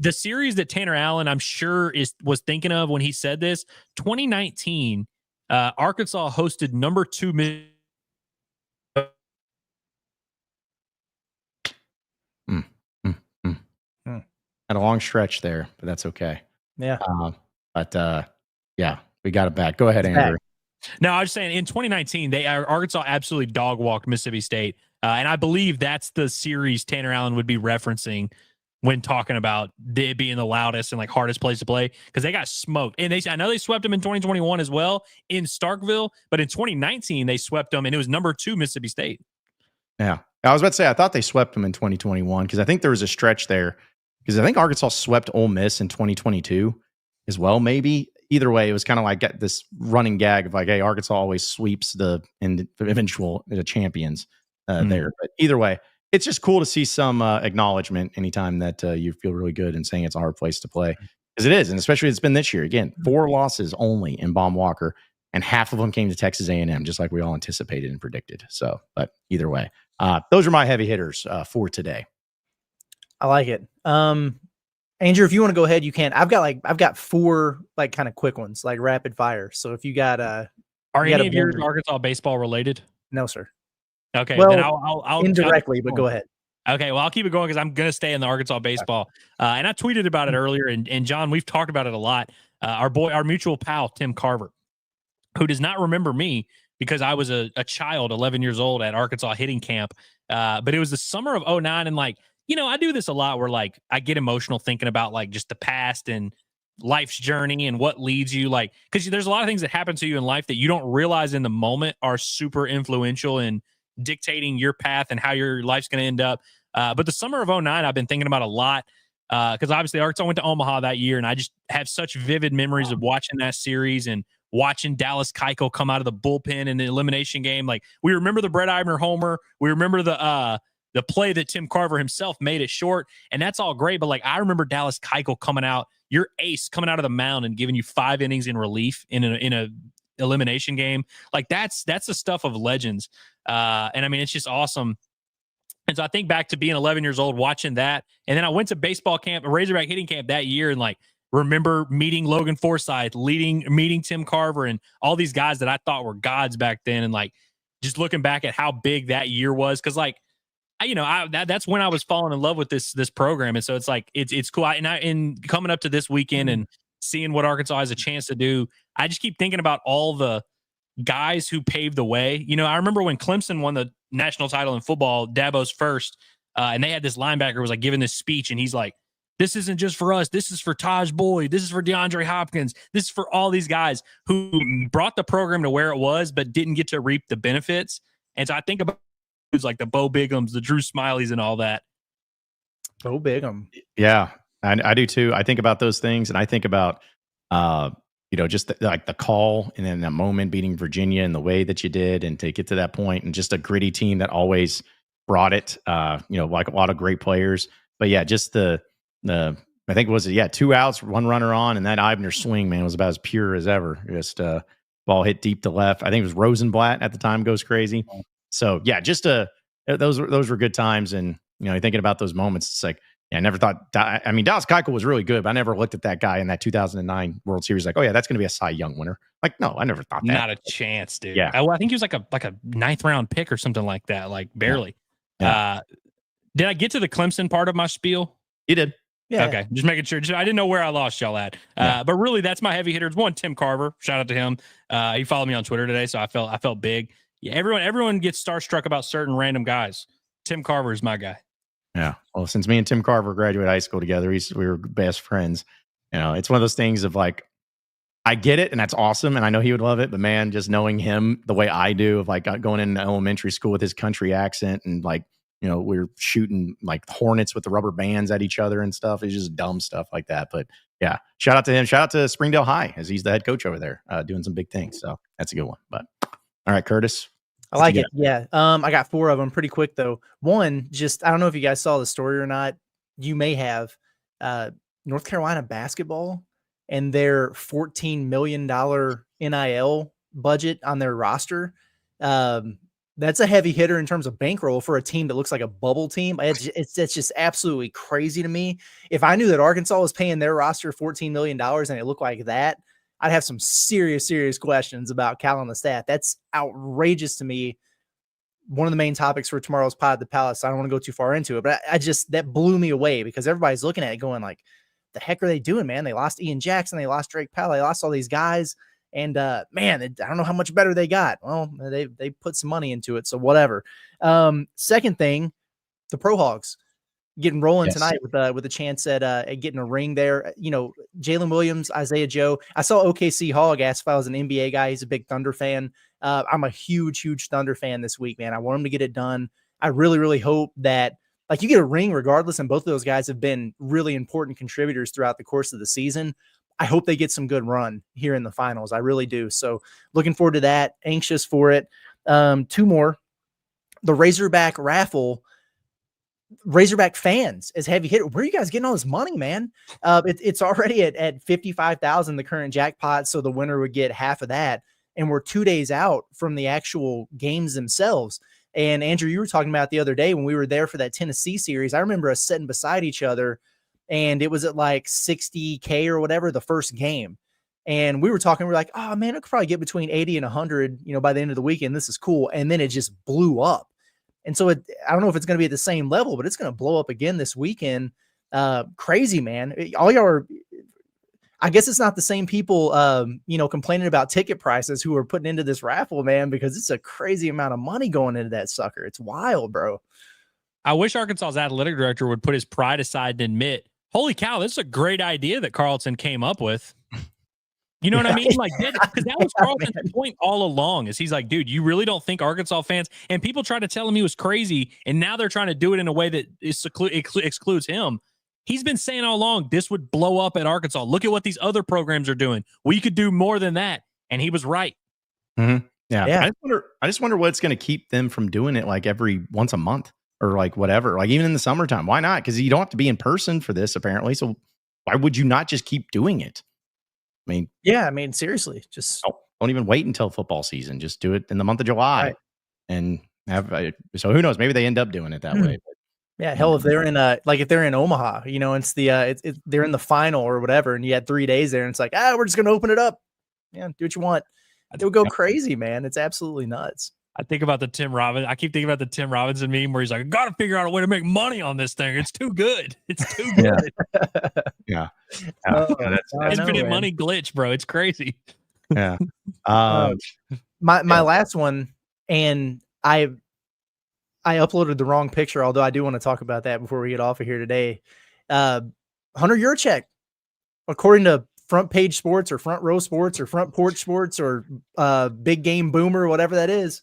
the series that Tanner Allen, I'm sure, was thinking of when he said this, 2019, Arkansas hosted number 2 Had a long stretch there, but that's okay. Yeah. We got it back. Go ahead, Andrew. No, I was just saying in 2019, Arkansas absolutely dog walked Mississippi State. And I believe that's the series Tanner Allen would be referencing when talking about it being the loudest and like hardest place to play, because they got smoked. And I know they swept them in 2021 as well in Starkville, but in 2019 they swept them and it was number 2 Mississippi State. Yeah. I was about to say, I thought they swept them in 2021 because I think there was a stretch there because I think Arkansas swept Ole Miss in 2022 as well. Maybe either way, it was kind of like this running gag of like, hey, Arkansas always sweeps the eventual champions there. But either way, it's just cool to see some acknowledgement anytime that you feel really good and saying it's a hard place to play, because it is. And especially it's been this year. Again, 4 losses only in Baum Walker, and half of them came to Texas A&M, just like we all anticipated and predicted. So, but either way, those are my heavy hitters for today. I like it. Andrew, if you want to go ahead, you can. I've got 4 like kind of quick ones, like rapid fire. So if you got are any of yours Arkansas baseball related? No, sir. Okay, well, then I'll indirectly, but go ahead. Okay, well, I'll keep it going because I'm going to stay in the Arkansas baseball. And I tweeted about it earlier, and John, we've talked about it a lot. Our mutual pal, Tim Carver, who does not remember me because I was a child, 11 years old at Arkansas hitting camp. But it was the summer of 2009, and like, I do this a lot where like I get emotional thinking about like just the past and life's journey and what leads you, like, because there's a lot of things that happen to you in life that you don't realize in the moment are super influential in dictating your path and how your life's going to end up. But the summer of 2009, I've been thinking about a lot because obviously Arkansas went to Omaha that year, and I just have such vivid memories of watching that series and watching Dallas Keuchel come out of the bullpen in the elimination game. Like, we remember the Brett Eibner homer. We remember the play that Tim Carver himself made it short, and that's all great. But like, I remember Dallas Keuchel coming out, your ace coming out of the mound and giving you 5 innings in relief in a elimination game. Like, that's the stuff of legends. And I mean, it's just awesome. And so I think back to being 11 years old, watching that. And then I went to baseball camp, Razorback hitting camp that year, and like, remember meeting Logan Forsythe, meeting Tim Carver, and all these guys that I thought were gods back then. And like, just looking back at how big that year was. Cause like, that's when I was falling in love with this program. And so it's like, it's cool. And coming up to this weekend and seeing what Arkansas has a chance to do, I just keep thinking about all the guys who paved the way. I remember when Clemson won the national title in football, Dabo's first, and they had this linebacker who was like giving this speech, and he's like, This isn't just for us. This is for Taj Boyd. This is for DeAndre Hopkins. This is for all these guys who brought the program to where it was, but didn't get to reap the benefits. And so I think about dudes like the Bo Bigums, the Drew Smileys, and all that. Bo Bigum. Yeah, I do too. I think about those things, and I think about, just the call and then that moment beating Virginia and the way that you did, and to get to that point, and just a gritty team that always brought it. Like a lot of great players. But yeah, just the I think it was 2 outs, 1 runner on, and that Eibner swing, man, was about as pure as ever. Just ball hit deep to left. I think it was Rosenblatt at the time goes crazy. So yeah, just those were good times. And thinking about those moments, it's like, I never thought. Dallas Keuchel was really good, but I never looked at that guy in that 2009 World Series like, oh yeah, that's going to be a Cy Young winner. Like, no, I never thought that. Not a chance, dude. Yeah, I think he was like a 9th round pick or something like that, like barely. Yeah. Did I get to the Clemson part of my spiel? You did. Yeah. Okay, just making sure. I didn't know where I lost y'all at. But really, that's my heavy hitters. One, Tim Carver. Shout out to him. He followed me on Twitter today, so I felt big. Yeah, everyone gets starstruck about certain random guys. Tim Carver is my guy. Yeah. Well, since me and Tim Carver graduated high school together, we were best friends. It's one of those things of like, I get it, and that's awesome, and I know he would love it. But man, just knowing him the way I do, of like going into elementary school with his country accent, and like, we're shooting like hornets with the rubber bands at each other and stuff. It's just dumb stuff like that. But yeah, shout out to him. Shout out to Springdale High, as he's the head coach over there, doing some big things. So that's a good one. But all right, Curtis. I like it. Yeah. I got 4 of them pretty quick though. One, just, I don't know if you guys saw the story or not. You may have North Carolina basketball and their $14 million NIL budget on their roster. That's a heavy hitter in terms of bankroll for a team that looks like a bubble team. It's just absolutely crazy to me. If I knew that Arkansas was paying their roster $14 million and it looked like that, I'd have some serious questions about Cal on the staff. That's outrageous to me. One of the main topics for tomorrow's pod at the Palace. I don't want to go too far into it, but that blew me away, because everybody's looking at it going like, the heck are they doing, man? They lost Ian Jackson. They lost Drake Powell. They lost all these guys. And man, I don't know how much better they got. Well, they put some money into it, so whatever. Second thing, the Pro Hogs getting rolling tonight with a chance at getting a ring there. Jalen Williams, Isaiah Joe. I saw OKC Hog asked if I was an NBA guy. He's a big Thunder fan. I'm a huge Thunder fan this week, man. I want him to get it done. I really hope that you get a ring regardless, and both of those guys have been really important contributors throughout the course of the season. I hope they get some good run here in the finals. I really do. So looking forward to that. Anxious for it. 2 more. The Razorback raffle. Razorback fans as heavy hitter. Where are you guys getting all this money, man? It's already at 55,000, the current jackpot. So the winner would get half of that. And we're 2 days out from the actual games themselves. And Andrew, you were talking about the other day when we were there for that Tennessee series. I remember us sitting beside each other, and it was at like 60K or whatever the first game. And we were talking, we're like, oh man, it could probably get between 80 and 100, by the end of the weekend. This is cool. And then it just blew up. And so I don't know if it's going to be at the same level, but it's going to blow up again this weekend. Crazy, man. All y'all are, I guess it's not the same people, complaining about ticket prices who are putting into this raffle, man, because it's a crazy amount of money going into that sucker. It's wild, bro. I wish Arkansas's athletic director would put his pride aside and admit, holy cow, this is a great idea that Carlton came up with. You know what I mean? Like, because that was Carlton's point all along, is he's like, dude, you really don't think Arkansas fans, and people tried to tell him he was crazy, and now they're trying to do it in a way that excludes him. He's been saying all along, this would blow up at Arkansas. Look at what these other programs are doing. We could do more than that. And he was right. Mm-hmm. Yeah. I just wonder what's going to keep them from doing it like every once a month or like whatever, like even in the summertime. Why not? Because you don't have to be in person for this, apparently. So why would you not just keep doing it? Seriously, just don't even wait until football season. Just do it in the month of July, right. And so who knows? Maybe they end up doing it that way. But, yeah, hell, if they're in if they're in Omaha, it's they're in the final or whatever, and you had 3 days there, and it's like, we're just gonna open it up. Yeah, do what you want. It would go crazy, man. It's absolutely nuts. I keep thinking about the Tim Robinson meme where he's like, I got to figure out a way to make money on this thing. It's too good. It's too good. Yeah. That's infinite money glitch, bro. It's crazy. Yeah. My last one, and I uploaded the wrong picture, although I do want to talk about that before we get off of here today. Hunter Yurchek, according to Front Page Sports or Front Row Sports or Front Porch Sports or Big Game Boomer, whatever that is,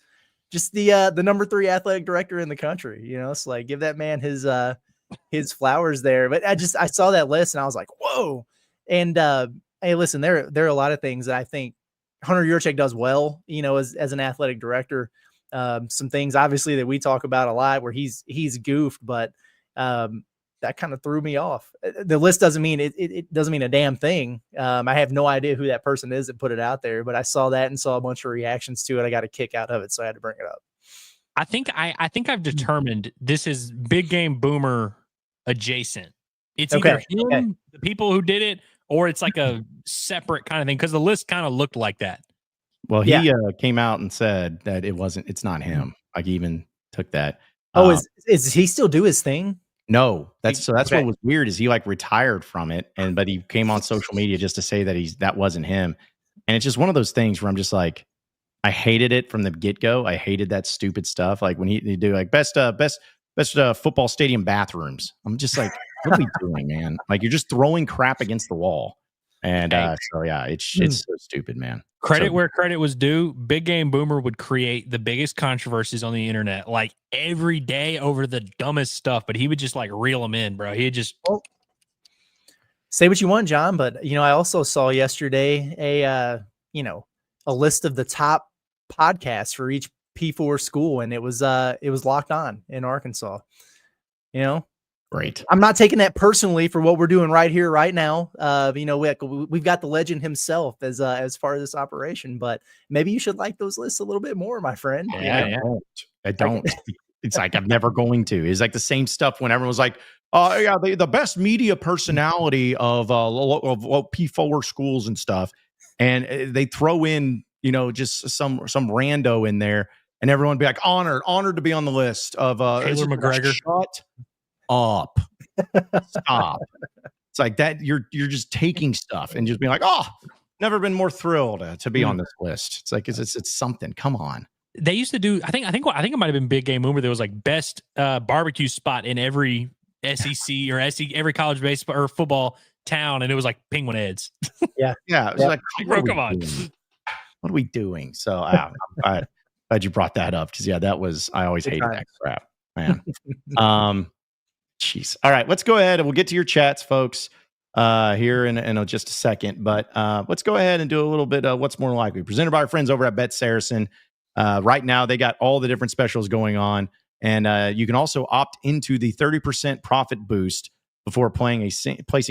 just the number 3 athletic director in the country. You know, it's like give that man his flowers there. But I saw that list and I was like, whoa. And hey, listen, there are a lot of things that I think Hunter Yurchek does well, you know, as an athletic director. Some things obviously that we talk about a lot where he's goofed, but that kind of threw me off. The list doesn't mean it doesn't mean a damn thing. I have no idea who that person is that put it out there, but I saw that and saw a bunch of reactions to it. I got a kick out of it, so I had to bring it up. I think I've determined this is Big Game Boomer adjacent. It's either him, the people who did it, or it's like a separate kind of thing because the list kind of looked like that. Well, he came out and said that it's not him. Like he even took that. Oh, is he still do his thing? No, that's what was weird is he like retired from it, but he came on social media just to say that that wasn't him. And it's just one of those things where I'm just like, I hated it from the get-go. I hated that stupid stuff. Like when he do like best football stadium bathrooms. I'm just like, what are we doing, man? Like you're just throwing crap against the wall. And so yeah, it's so stupid, man. Credit where credit was due. Big Game Boomer would create the biggest controversies on the internet, like every day over the dumbest stuff. But he would just like reel them in, bro. He'd just say what you want, John. But you know, I also saw yesterday a list of the top podcasts for each P4 school, and it was Locked On in Arkansas. You know. Great. I'm not taking that personally for what we're doing right here, right now. You know, we've got the legend himself as far as this operation, but maybe you should like those lists a little bit more, my friend. Yeah. I don't. It's like I'm never going to. It's like the same stuff when everyone was like, the best media personality of P4 schools and stuff, and they throw in, you know, just some rando in there, and everyone would be like, honored to be on the list of Taylor McGregor. Shut up. Stop. It's like that you're just taking stuff and just being like, never been more thrilled to be on this list. It's like it's something. Come on. They used to do, I think it might have been Big Game Boomer. There was like best barbecue spot in every SEC or every college baseball or football town, and it was like Penguin Heads. Yeah. It was like, bro, come on. What are we doing? So I'm glad you brought that up because I always hated that crap, man. Jeez. All right, let's go ahead and we'll get to your chats, folks, here in just a second. But let's go ahead and do a little bit of what's more likely. Presented by our friends over at BetSaracen. Right now, they got all the different specials going on. And you can also opt into the 30% profit boost before placing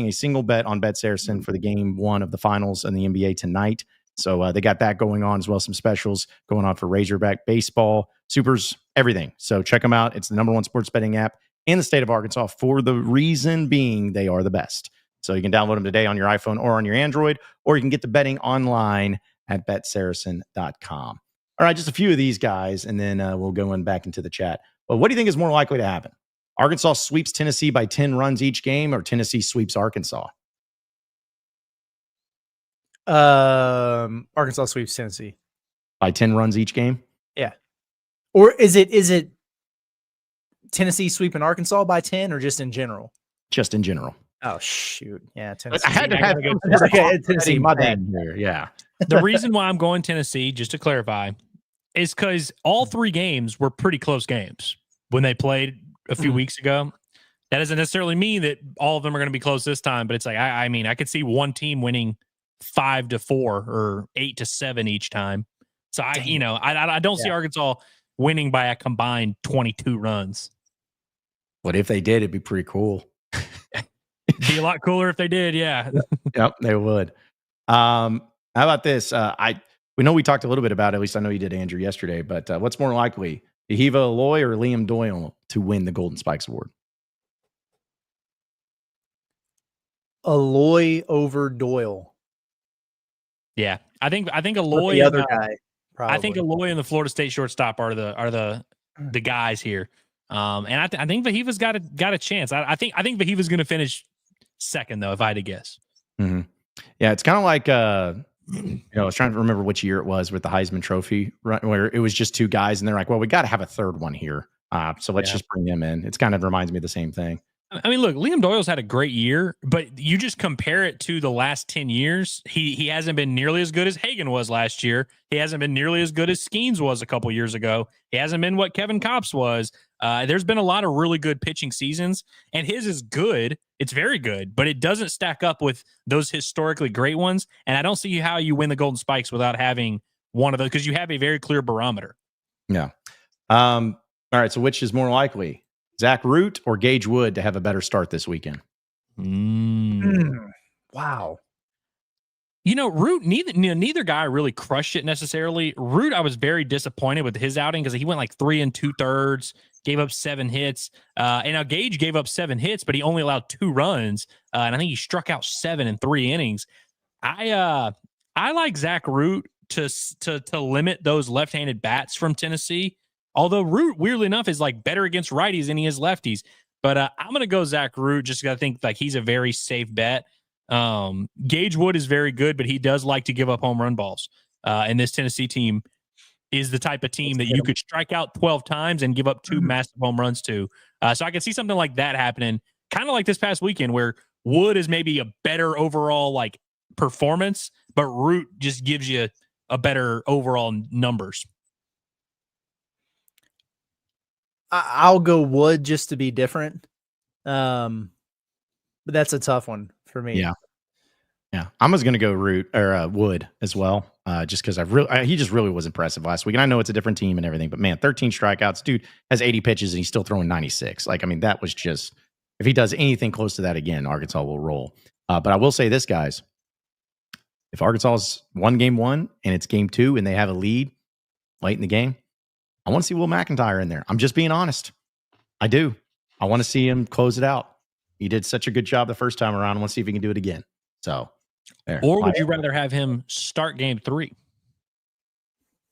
a single bet on BetSaracen for the game 1 of the finals in the NBA tonight. So they got that going on as well. Some specials going on for Razorback Baseball, Supers, everything. So check them out. It's the #1 sports betting app in the state of Arkansas for the reason being they are the best. So you can download them today on your iPhone or on your Android, or you can get the betting online at BetSaracen.com. All right, just a few of these guys, and then we'll go back into the chat. Well, what do you think is more likely to happen? Arkansas sweeps Tennessee by 10 runs each game, or Tennessee sweeps Arkansas? Arkansas sweeps Tennessee by 10 runs each game. Yeah. Or is it Tennessee sweeping Arkansas by 10 or just in general? Just in general. Oh shoot. Yeah. Tennessee. I had to have Tennessee. My bad. Here. Yeah. The reason why I'm going Tennessee, just to clarify, is because all 3 games were pretty close games when they played a few weeks ago. That doesn't necessarily mean that all of them are going to be close this time, but it's like, I mean, I could see one team winning 5-4 or 8-7 each time. So I don't see Arkansas winning by a combined 22 runs. What if they did? It'd be pretty cool. It'd be a lot cooler if they did. Yeah. Yep, they would. How about this? We know we talked a little bit about it. At least I know you did, Andrew, yesterday. But what's more likely, Wehiva Aloy or Liam Doyle to win the Golden Spikes Award? Aloy over Doyle. Yeah, I think Aloy, the other guy. Probably. I think Aloy and the Florida State shortstop are the guys here. And I think Wehiva's got a chance. I think Wehiva's going to finish second though, if I had to guess. Mm-hmm. Yeah, it's kind of like I was trying to remember which year it was with the Heisman Trophy, right, where it was just 2 guys, and they're like, "Well, we got to have a third one here, so let's just bring them in." It's kind of reminds me of the same thing. I mean, look, Liam Doyle's had a great year, but you just compare it to the last 10 years. He hasn't been nearly as good as Hagan was last year. He hasn't been nearly as good as Skeens was a couple years ago. He hasn't been what Kevin Kopps was. There's been a lot of really good pitching seasons, and his is good. It's very good, but it doesn't stack up with those historically great ones. And I don't see how you win the Golden Spikes without having one of those, because you have a very clear barometer. Yeah. All right. So which is more likely, Zach Root or Gage Wood, to have a better start this weekend? Wow. You know, Root, neither guy really crushed it necessarily. Root, I was very disappointed with his outing because he went like 3 2/3, gave up 7 hits. And now Gage gave up 7 hits, but he only allowed 2 runs. And I think he struck out 7 in 3 innings. I like Zach Root to limit those left-handed bats from Tennessee. Although Root, weirdly enough, is like better against righties than he is lefties. But I'm going to go Zach Root just because I think like he's a very safe bet. Gage Wood is very good, but he does like to give up home run balls. And this Tennessee team is the type of team that you could strike out 12 times and give up 2 massive home runs to. So I can see something like that happening, kind of like this past weekend where Wood is maybe a better overall like performance, but Root just gives you a better overall numbers. I'll go Wood just to be different. But that's a tough one for me. Yeah. I'm just going to go Root or Wood as well. Just because he just really was impressive last week. And I know it's a different team and everything, but man, 13 strikeouts, dude has 80 pitches and he's still throwing 96. Like, I mean, that was just, if he does anything close to that again, Arkansas will roll. But I will say this, guys, if Arkansas's won game 1 and it's game 2 and they have a lead late in the game, I want to see Will McIntyre in there. I'm just being honest. I do. I want to see him close it out. He did such a good job the first time around. I want to see if he can do it again. So, there. Or would you rather have him start game 3?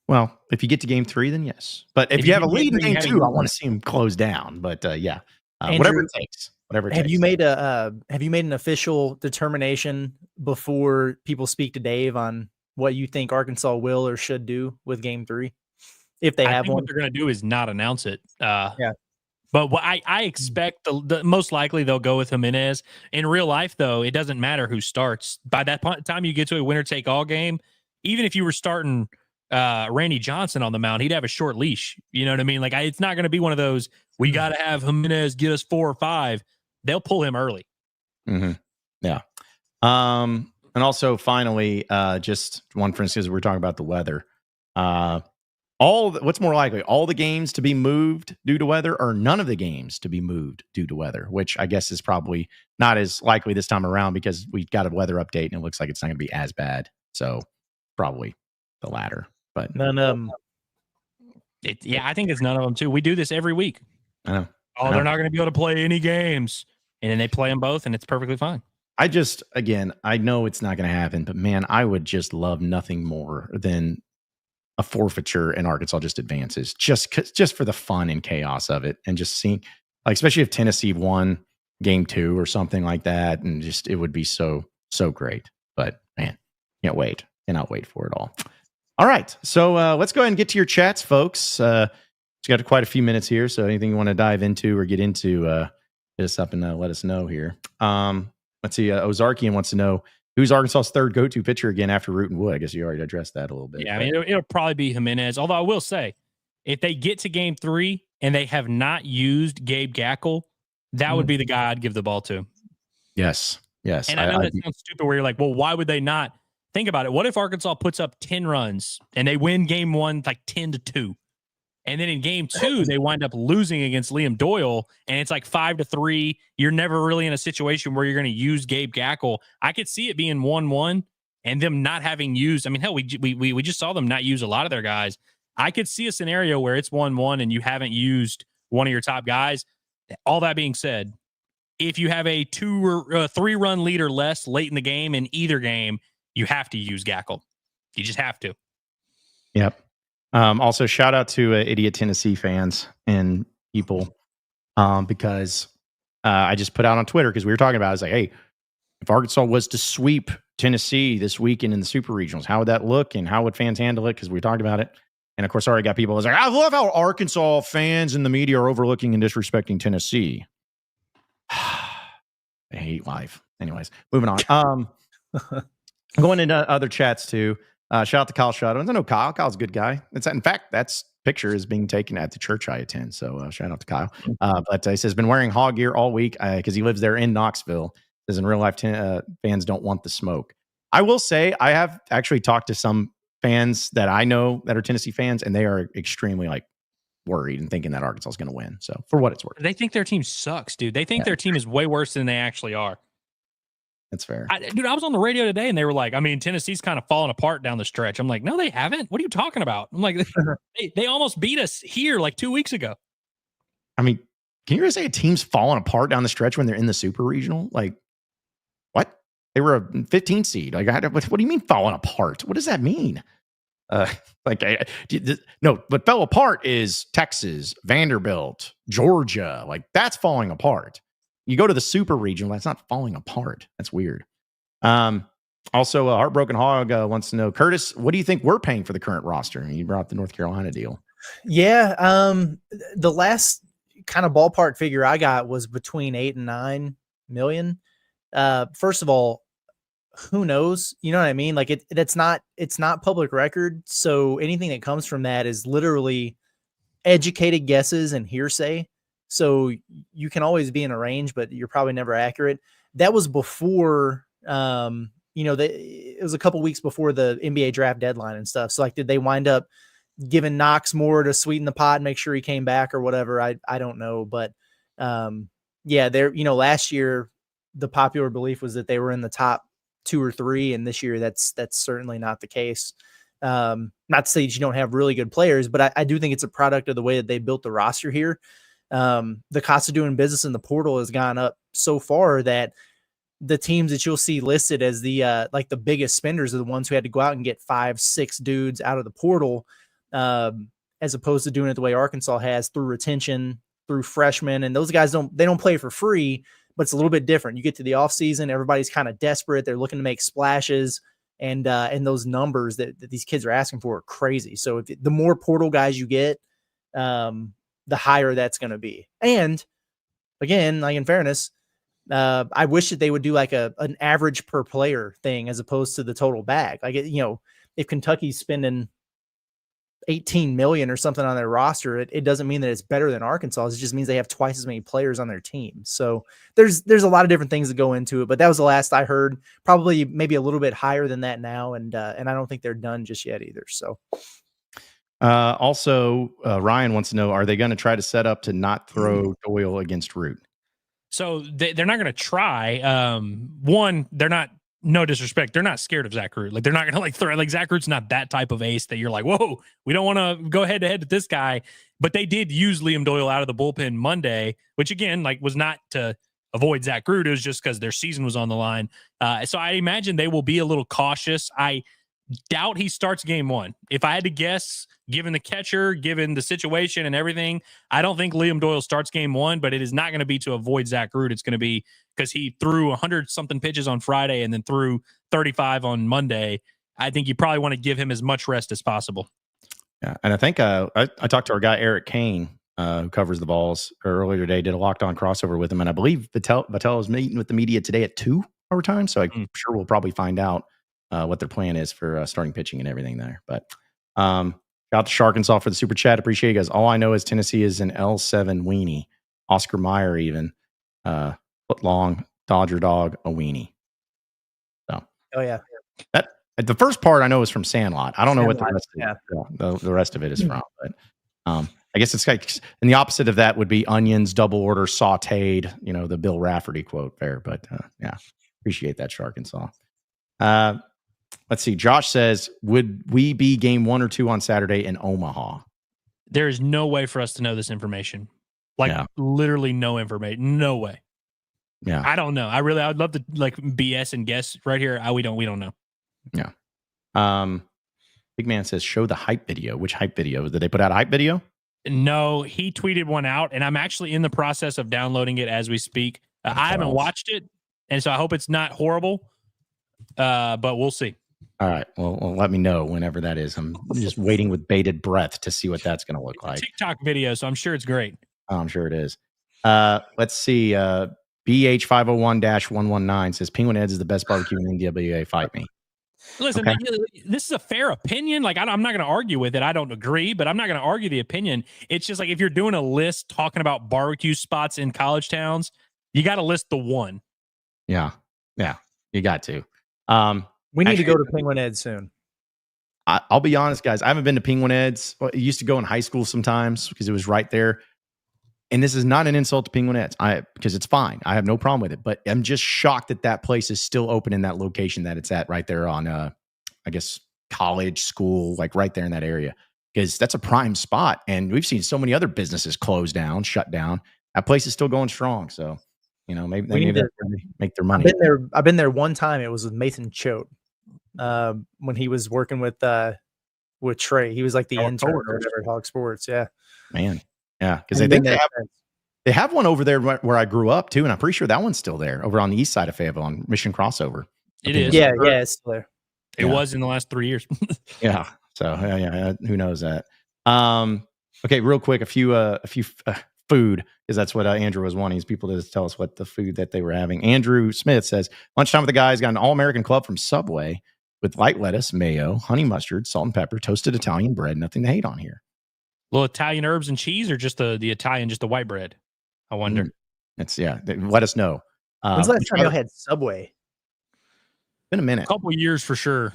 Well, if you get to game 3, then yes. But if you have a lead in game 2, I want to see him close down. But yeah, Andrew, whatever it takes. Have you made an official determination before people speak to Dave on what you think Arkansas will or should do with game 3? If they have one, what they're going to do is not announce it. Yeah. But what I expect the most likely they'll go with Jimenez. In real life, though, it doesn't matter who starts. By that time you get to a winner-take-all game, even if you were starting Randy Johnson on the mound, he'd have a short leash. You know what I mean? Like, it's not going to be one of those, we got to have Jimenez get us 4 or 5. They'll pull him early. Mm-hmm. Yeah. And also, finally, just one, for instance, we're talking about the weather. What's more likely, all the games to be moved due to weather or none of the games to be moved due to weather, which I guess is probably not as likely this time around because we've got a weather update and it looks like it's not going to be as bad. So probably the latter, but none of them. I think it's none of them too. We do this every week. I know. They're not going to be able to play any games, and then they play them both and it's perfectly fine. I know it's not going to happen, but man, I would just love nothing more than a forfeiture and Arkansas just advances just for the fun and chaos of it. And just seeing, like, especially if Tennessee won game 2 or something like that. And just, it would be so great, but man, cannot wait for it all. All right. So let's go ahead and get to your chats, folks. We've got quite a few minutes here. So anything you want to dive into or get into, hit us up and let us know here. Let's see. Ozarkian wants to know, who's Arkansas's third go-to pitcher again after Root and Wood? I guess you already addressed that a little bit. Yeah, I mean, it'll probably be Jimenez. Although I will say, if they get to game 3 and they have not used Gabe Gackle, that would be the guy I'd give the ball to. Yes. And I know that sounds stupid where you're like, well, why would they not? Think about it. What if Arkansas puts up 10 runs and they win game 1 like 10-2? And then in game 2, they wind up losing against Liam Doyle, and it's like 5-3. You're never really in a situation where you're going to use Gabe Gackle. I could see it being 1-1 and them not having used. I mean, hell, we just saw them not use a lot of their guys. I could see a scenario where it's 1-1 and you haven't used one of your top guys. All that being said, if you have a 2 or 3-run lead or less late in the game in either game, you have to use Gackle. You just have to. Yep. Also, shout out to idiot Tennessee fans and people because I just put out on Twitter because we were talking about it. I was like, hey, if Arkansas was to sweep Tennessee this weekend in the Super Regionals, how would that look and how would fans handle it? Because we talked about it. And of course, I already got people who was like, I love how Arkansas fans and the media are overlooking and disrespecting Tennessee. I hate life. Anyways, moving on. Going into other chats too. Shout out to Kyle Shadowins. I know Kyle. Kyle's a good guy. In fact, that's picture is being taken at the church I attend. So shout out to Kyle. But he says been wearing hog gear all week because he lives there in Knoxville. Says in real life, fans don't want the smoke. I will say I have actually talked to some fans that I know that are Tennessee fans, and they are extremely worried and thinking that Arkansas is going to win. So for what it's worth, they think their team sucks, dude. They think their team is way worse than they actually are. That's fair. Dude, I was on the radio today and they were like, I mean, Tennessee's kind of falling apart down the stretch. I'm like, no, they haven't. What are you talking about? I'm like, they almost beat us here 2 weeks ago. I mean, can you really say a team's falling apart down the stretch when they're in the super regional? What? They were a 15 seed. What do you mean falling apart? What does that mean? No, what fell apart is Texas, Vanderbilt, Georgia. That's falling apart. You go to the super regional, that's not falling apart. That's weird. Also, Heartbroken Hog wants to know, Curtis, what do you think we're paying for the current roster? You brought up the North Carolina deal. Yeah. The last kind of ballpark figure I got was between 8 and 9 million. First of all, who knows? You know what I mean? It's not public record. So anything that comes from that is literally educated guesses and hearsay. So you can always be in a range, but you're probably never accurate. That was before, it was a couple weeks before the NBA draft deadline and stuff. So did they wind up giving Knox more to sweeten the pot and make sure he came back or whatever? I don't know. But last year, the popular belief was that they were in the top 2 or 3. And this year that's certainly not the case. Not to say that you don't have really good players, but I do think it's a product of the way that they built the roster here. The cost of doing business in the portal has gone up so far that the teams that you'll see listed as the biggest spenders are the ones who had to go out and get 5-6 dudes out of the portal, as opposed to doing it the way Arkansas has through retention, through freshmen. And those guys don't play for free, but it's a little bit different. You get to the off season, everybody's kind of desperate. They're looking to make splashes, and those numbers that these kids are asking for are crazy. So the more portal guys you get, the higher that's going to be. And again, in fairness, I wish that they would do an average per player thing as opposed to the total bag. If Kentucky's spending 18 million or something on their roster, it doesn't mean that it's better than Arkansas. It just means they have twice as many players on their team. So there's a lot of different things that go into it, but that was the last I heard. Probably maybe a little bit higher than that now. And I don't think they're done just yet either. So. Also, Ryan wants to know, are they going to try to set up to not throw Doyle against Root? So they're not going to try. One, they're not, no disrespect, they're not scared of Zach Root. They're not going to throw, Zach Root's not that type of ace that you're whoa, we don't want to go head to head with this guy. But they did use Liam Doyle out of the bullpen Monday, which again, was not to avoid Zach Root. It was just because their season was on the line. So I imagine they will be a little cautious. I doubt he starts game 1. If I had to guess, given the catcher, given the situation and everything, I don't think Liam Doyle starts game 1, but it is not going to be to avoid Zach Root. It's going to be because he threw 100-something pitches on Friday and then threw 35 on Monday. I think you probably want to give him as much rest as possible. Yeah, and I think I talked to our guy, Eric Kane, who covers the Vols earlier today, did a Locked On crossover with him, and I believe Vattel is meeting with the media today at 2 our time, so I'm sure we'll probably find out what their plan is for starting pitching and everything there. But shout out to Sharkensaw for the super chat. Appreciate you guys. All I know is Tennessee is an L7 weenie. Oscar Mayer even. Foot long, Dodger dog, a weenie. So. Oh, yeah. That the first part I know is from Sandlot. I don't know what the rest of it is from. But I guess it's and the opposite of that would be onions, double order, sauteed, the Bill Rafferty quote there. But yeah, appreciate that, Sharkensaw. Let's see. Josh says, would we be game 1 or 2 on Saturday in Omaha? There is no way for us to know this information. Literally no information. No way. Yeah. I don't know. I'd love to BS and guess right here. We don't know. Yeah. Big Man says, show the hype video. Which hype video? Did they put out a hype video? No, he tweeted one out, and I'm actually in the process of downloading it as we speak. I haven't watched it, and so I hope it's not horrible, but we'll see. All right. Well, let me know whenever that is. I'm just waiting with bated breath to see what that's going to look like. TikTok video, so I'm sure it's great. Oh, I'm sure it is. Let's see. BH501-119 says Penguin Eds is the best barbecue in the NWA. Fight me. Listen, Okay. this is a fair opinion. Like, I'm not going to argue with it. I don't agree, but I'm not going to argue the opinion. It's just like if you're doing a list talking about barbecue spots in college towns, you got to list the one. Yeah, you got to. We need actually, to go to Penguin Ed soon. I'll be honest, guys. I haven't been to Penguin Eds. Well, I used to go in high school sometimes because it was right there. And this is not an insult to Penguin Eds, because it's fine. I have no problem with it. But I'm just shocked that that place is still open in that location that it's at right there on, I guess, college, school, like right there in that area. Because that's a prime spot. And we've seen so many other businesses close down, shut down. That place is still going strong. So, maybe they need to make their money. I've been there one time. It was with Mason Choate when he was working with Trey. He was like the intern or whatever at Hog Sports. Yeah. Man. Yeah, because I think they have one over there where I grew up too, and I'm pretty sure that one's still there over on the east side of Fayetteville on Mission Crossover. It is. Yeah, it's still there. It was in the last 3 years. Yeah. So who knows that? Okay, real quick, a few food, because that's what Andrew was wanting, is people to tell us what the food that they were having. Andrew Smith says lunchtime with the guys got an all-American club from Subway with light lettuce, mayo, honey mustard, salt and pepper, toasted Italian bread. Nothing to hate on here. Little Italian herbs and cheese, or just the Italian, just the white bread? I wonder. Let us know. When's the last time y'all had Subway? Been a minute. A couple years for sure.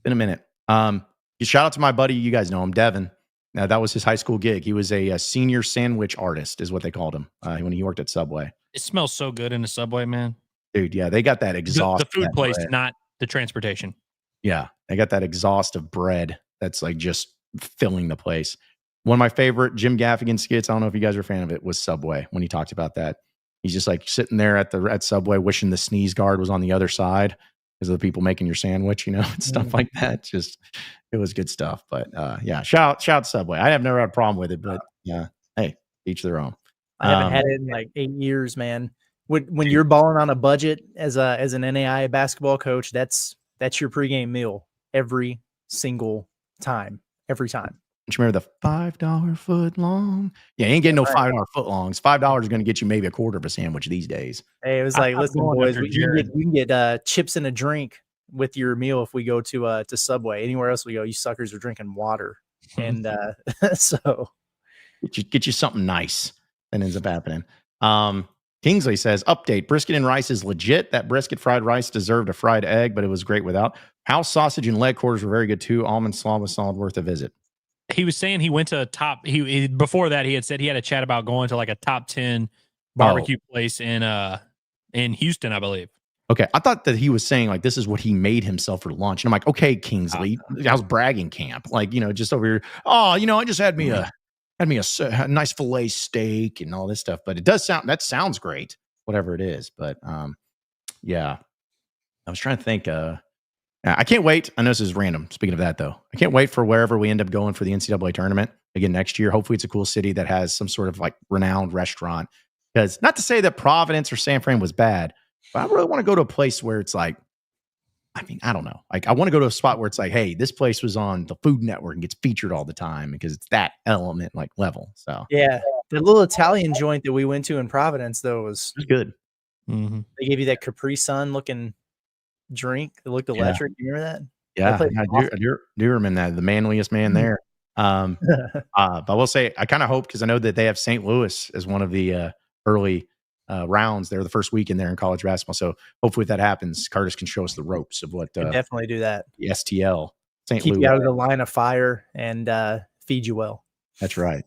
Been a minute. Shout out to my buddy. You guys know him, Devin. Now that was his high school gig. He was a senior sandwich artist, is what they called him when he worked at Subway. It smells so good in the Subway, man. Dude, yeah, they got that exhaust. The food place, not the transportation. Yeah, they got that exhaust of bread that's like just filling the place. One of my favorite Jim Gaffigan skits, I don't know if you guys are a fan of it, was Subway, when he talked about that. He's just like sitting there at Subway wishing the sneeze guard was on the other side because of the people making your sandwich, and stuff like that. Just, it was good stuff. But shout out Subway. I have never had a problem with it, but yeah, hey, each their own. I haven't had it in like 8 years, man. When you're balling on a budget as an NAI basketball coach, that's your pregame meal every single time. Every time. Don't you remember the $5 foot long? Yeah, you ain't getting no $5 foot longs. $5 is going to get you maybe a quarter of a sandwich these days. Hey, it was like, listen, boys, we can get chips and a drink with your meal if we go to Subway. Anywhere else we go, you suckers are drinking water. And so get you something nice. That ends up happening. Kingsley says, update, brisket and rice is legit. That brisket fried rice deserved a fried egg, but it was great without. House sausage and leg quarters were very good too. Almond slaw was solid, worth a visit. He was saying he went to a top. He before that he had said he had a chat about going to like a top 10 barbecue place in Houston, I believe. Okay, I thought that he was saying like this is what he made himself for lunch, and I'm like, okay, Kingsley, how's bragging camp? Like, just over here. Oh, I just had me a nice filet steak and all this stuff. But it sounds great, whatever it is. But yeah, I was trying to think. I can't wait. I know this is random. Speaking of that, though, I can't wait for wherever we end up going for the NCAA tournament again next year. Hopefully, it's a cool city that has some sort of like renowned restaurant. Because not to say that Providence or San Fran was bad, but I really want to go to a place where it's like, I don't know. Like, I want to go to a spot where it's like, hey, this place was on the Food Network and gets featured all the time because it's that element like level. So yeah, the little Italian joint that we went to in Providence though was good. Mm-hmm. They gave you that Capri Sun looking drink that looked electric. You remember that? Yeah, I do remember that. The manliest man there. But I will say, I kind of hope, because I know that they have St. Louis as one of the early rounds there, the first weekend there in college basketball. So hopefully if that happens, Curtis can show us the ropes of what definitely do that. The STL St. Keep Louis. you out of the line of fire and feed you well. That's right.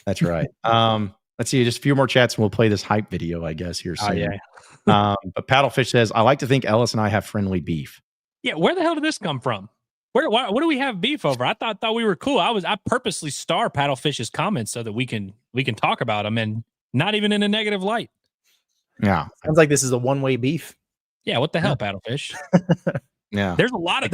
Let's see, just a few more chats and we'll play this hype video, I guess, here soon. Oh, yeah. But Paddlefish says, I like to think Ellis and I have friendly beef. Yeah, where the hell did this come from? What do we have beef over? I thought we were cool. I purposely star Paddlefish's comments so that we can talk about them, and not even in a negative light. Yeah, sounds like this is a one-way beef. Yeah, what the hell, Paddlefish? Yeah, there's a lot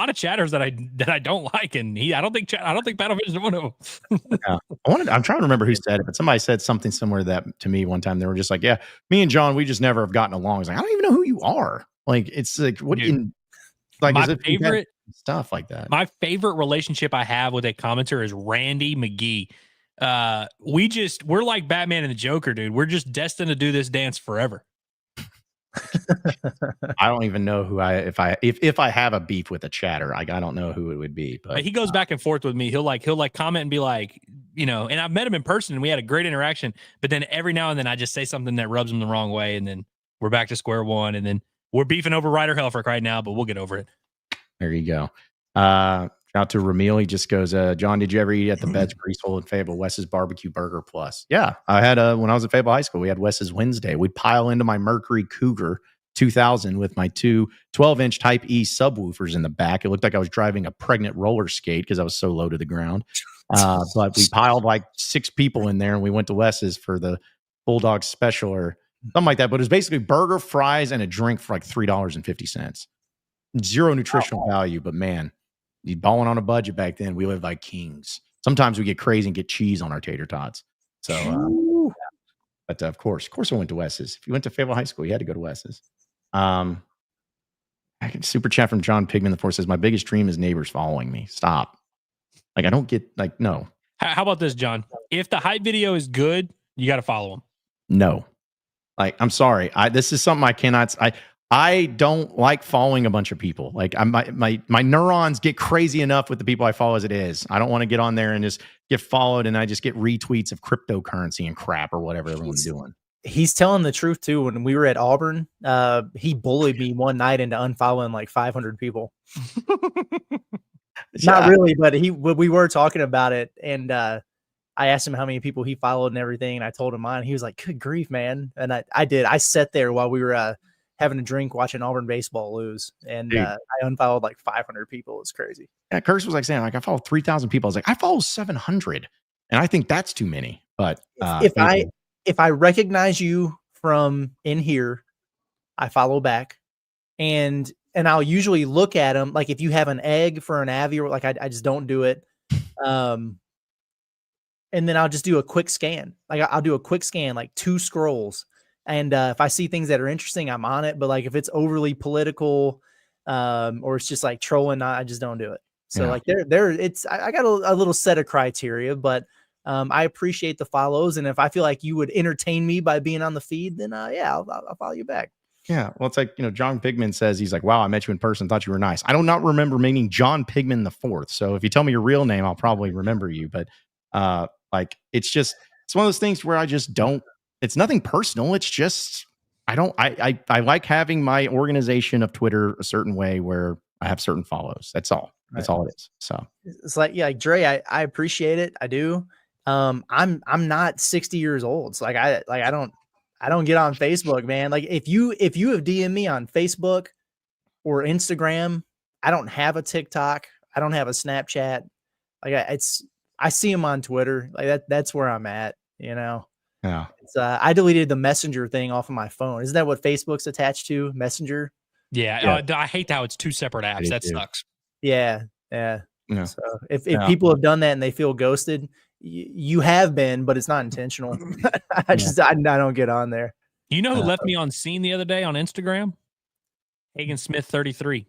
of chatters that I don't like, and I don't think Paddlefish is one of them. Yeah. I'm trying to remember who said it, but somebody said something similar to that to me one time. They were just like, "Yeah, me and John, we just never have gotten along." I was like, I don't even know who you are. Like, it's like what in like my favorite stuff like that. My favorite relationship I have with a commenter is Randy McGee. We're like Batman and the Joker, dude. We're just destined to do this dance forever. I don't even know who if I have a beef with a chatter, I don't know who it would be. But he goes back and forth with me. He'll comment and be like, and I've met him in person and we had a great interaction. But then every now and then I just say something that rubs him the wrong way, and then we're back to square one. And then we're beefing over Ryder Helfrich right now, but we'll get over it. There you go. Out to Ramil. He just goes, John, did you ever eat at the Beds Greasehole in Fayetteville, Wes's Barbecue Burger Plus? Yeah, I had when I was at Fayetteville High School, we had Wes's Wednesday. We'd pile into my Mercury Cougar 2000 with my two 12-inch Type E subwoofers in the back. It looked like I was driving a pregnant roller skate because I was so low to the ground. But we piled like 6 people in there, and we went to Wes's for the Bulldog Special or something like that. But it was basically burger, fries, and a drink for like $3.50. Zero nutritional value, but man, you balling on a budget back then. We lived like kings. Sometimes we get crazy and get cheese on our tater tots. So, but of course, I went to Wes's. If you went to Fayetteville High School, you had to go to Wes's. I can super chat from John Pigman. The 4 says, my biggest dream is neighbors following me. Stop. Like, I don't get no. How about this, John? If the hype video is good, you got to follow him. No. Like, I'm sorry. This is something I cannot. I don't like following a bunch of people. Like my neurons get crazy enough with the people I follow as it is. I don't want to get on there and just get followed and I just get retweets of cryptocurrency and crap or whatever everyone's doing. He's telling the truth too. When we were at Auburn, he bullied me one night into unfollowing like 500 people. Not really, but we were talking about it, and I asked him how many people he followed and everything, and I told him mine. He was like, "Good grief, man!" And I did. I sat there while we were having a drink watching Auburn baseball lose, and I unfollowed like 500 people. It's crazy. Yeah, Curse was like saying, like, I follow 3,000 people. I was like, I follow 700, and I think that's too many. But if I recognize you from in here, I follow back, and I'll usually look at them. Like if you have an egg for an Avi, or like I just don't do it. And then I'll just do a quick scan. Like I'll do a quick scan, like 2 scrolls. And if I see things that are interesting, I'm on it. But like if it's overly political, or it's just like trolling, I just don't do it. So like I got a little set of criteria, but I appreciate the follows. And if I feel like you would entertain me by being on the feed, then I'll follow you back. Yeah. Well, it's like, John Pigman says, he's like, wow, I met you in person. Thought you were nice. I do not remember meeting John Pigman the 4th. So if you tell me your real name, I'll probably remember you. But like, it's one of those things where I just don't. It's nothing personal. It's just, I like having my organization of Twitter a certain way where I have certain follows. That's all. That's all it is. So it's like, yeah, Dre, I appreciate it. I do. I'm not 60 years old. So I don't get on Facebook, man. Like if you have DM'd me on Facebook or Instagram, I don't have a TikTok. I don't have a Snapchat. Like I see them on Twitter. Like that's where I'm at, Yeah. I deleted the Messenger thing off of my phone. Isn't that what Facebook's attached to? Messenger? Yeah. I hate how it's 2 separate apps. That sucks. Yeah. So if people have done that and they feel ghosted, you have been, but it's not intentional. I don't get on there. You know who left me on scene the other day on Instagram? Hagen Smith 33.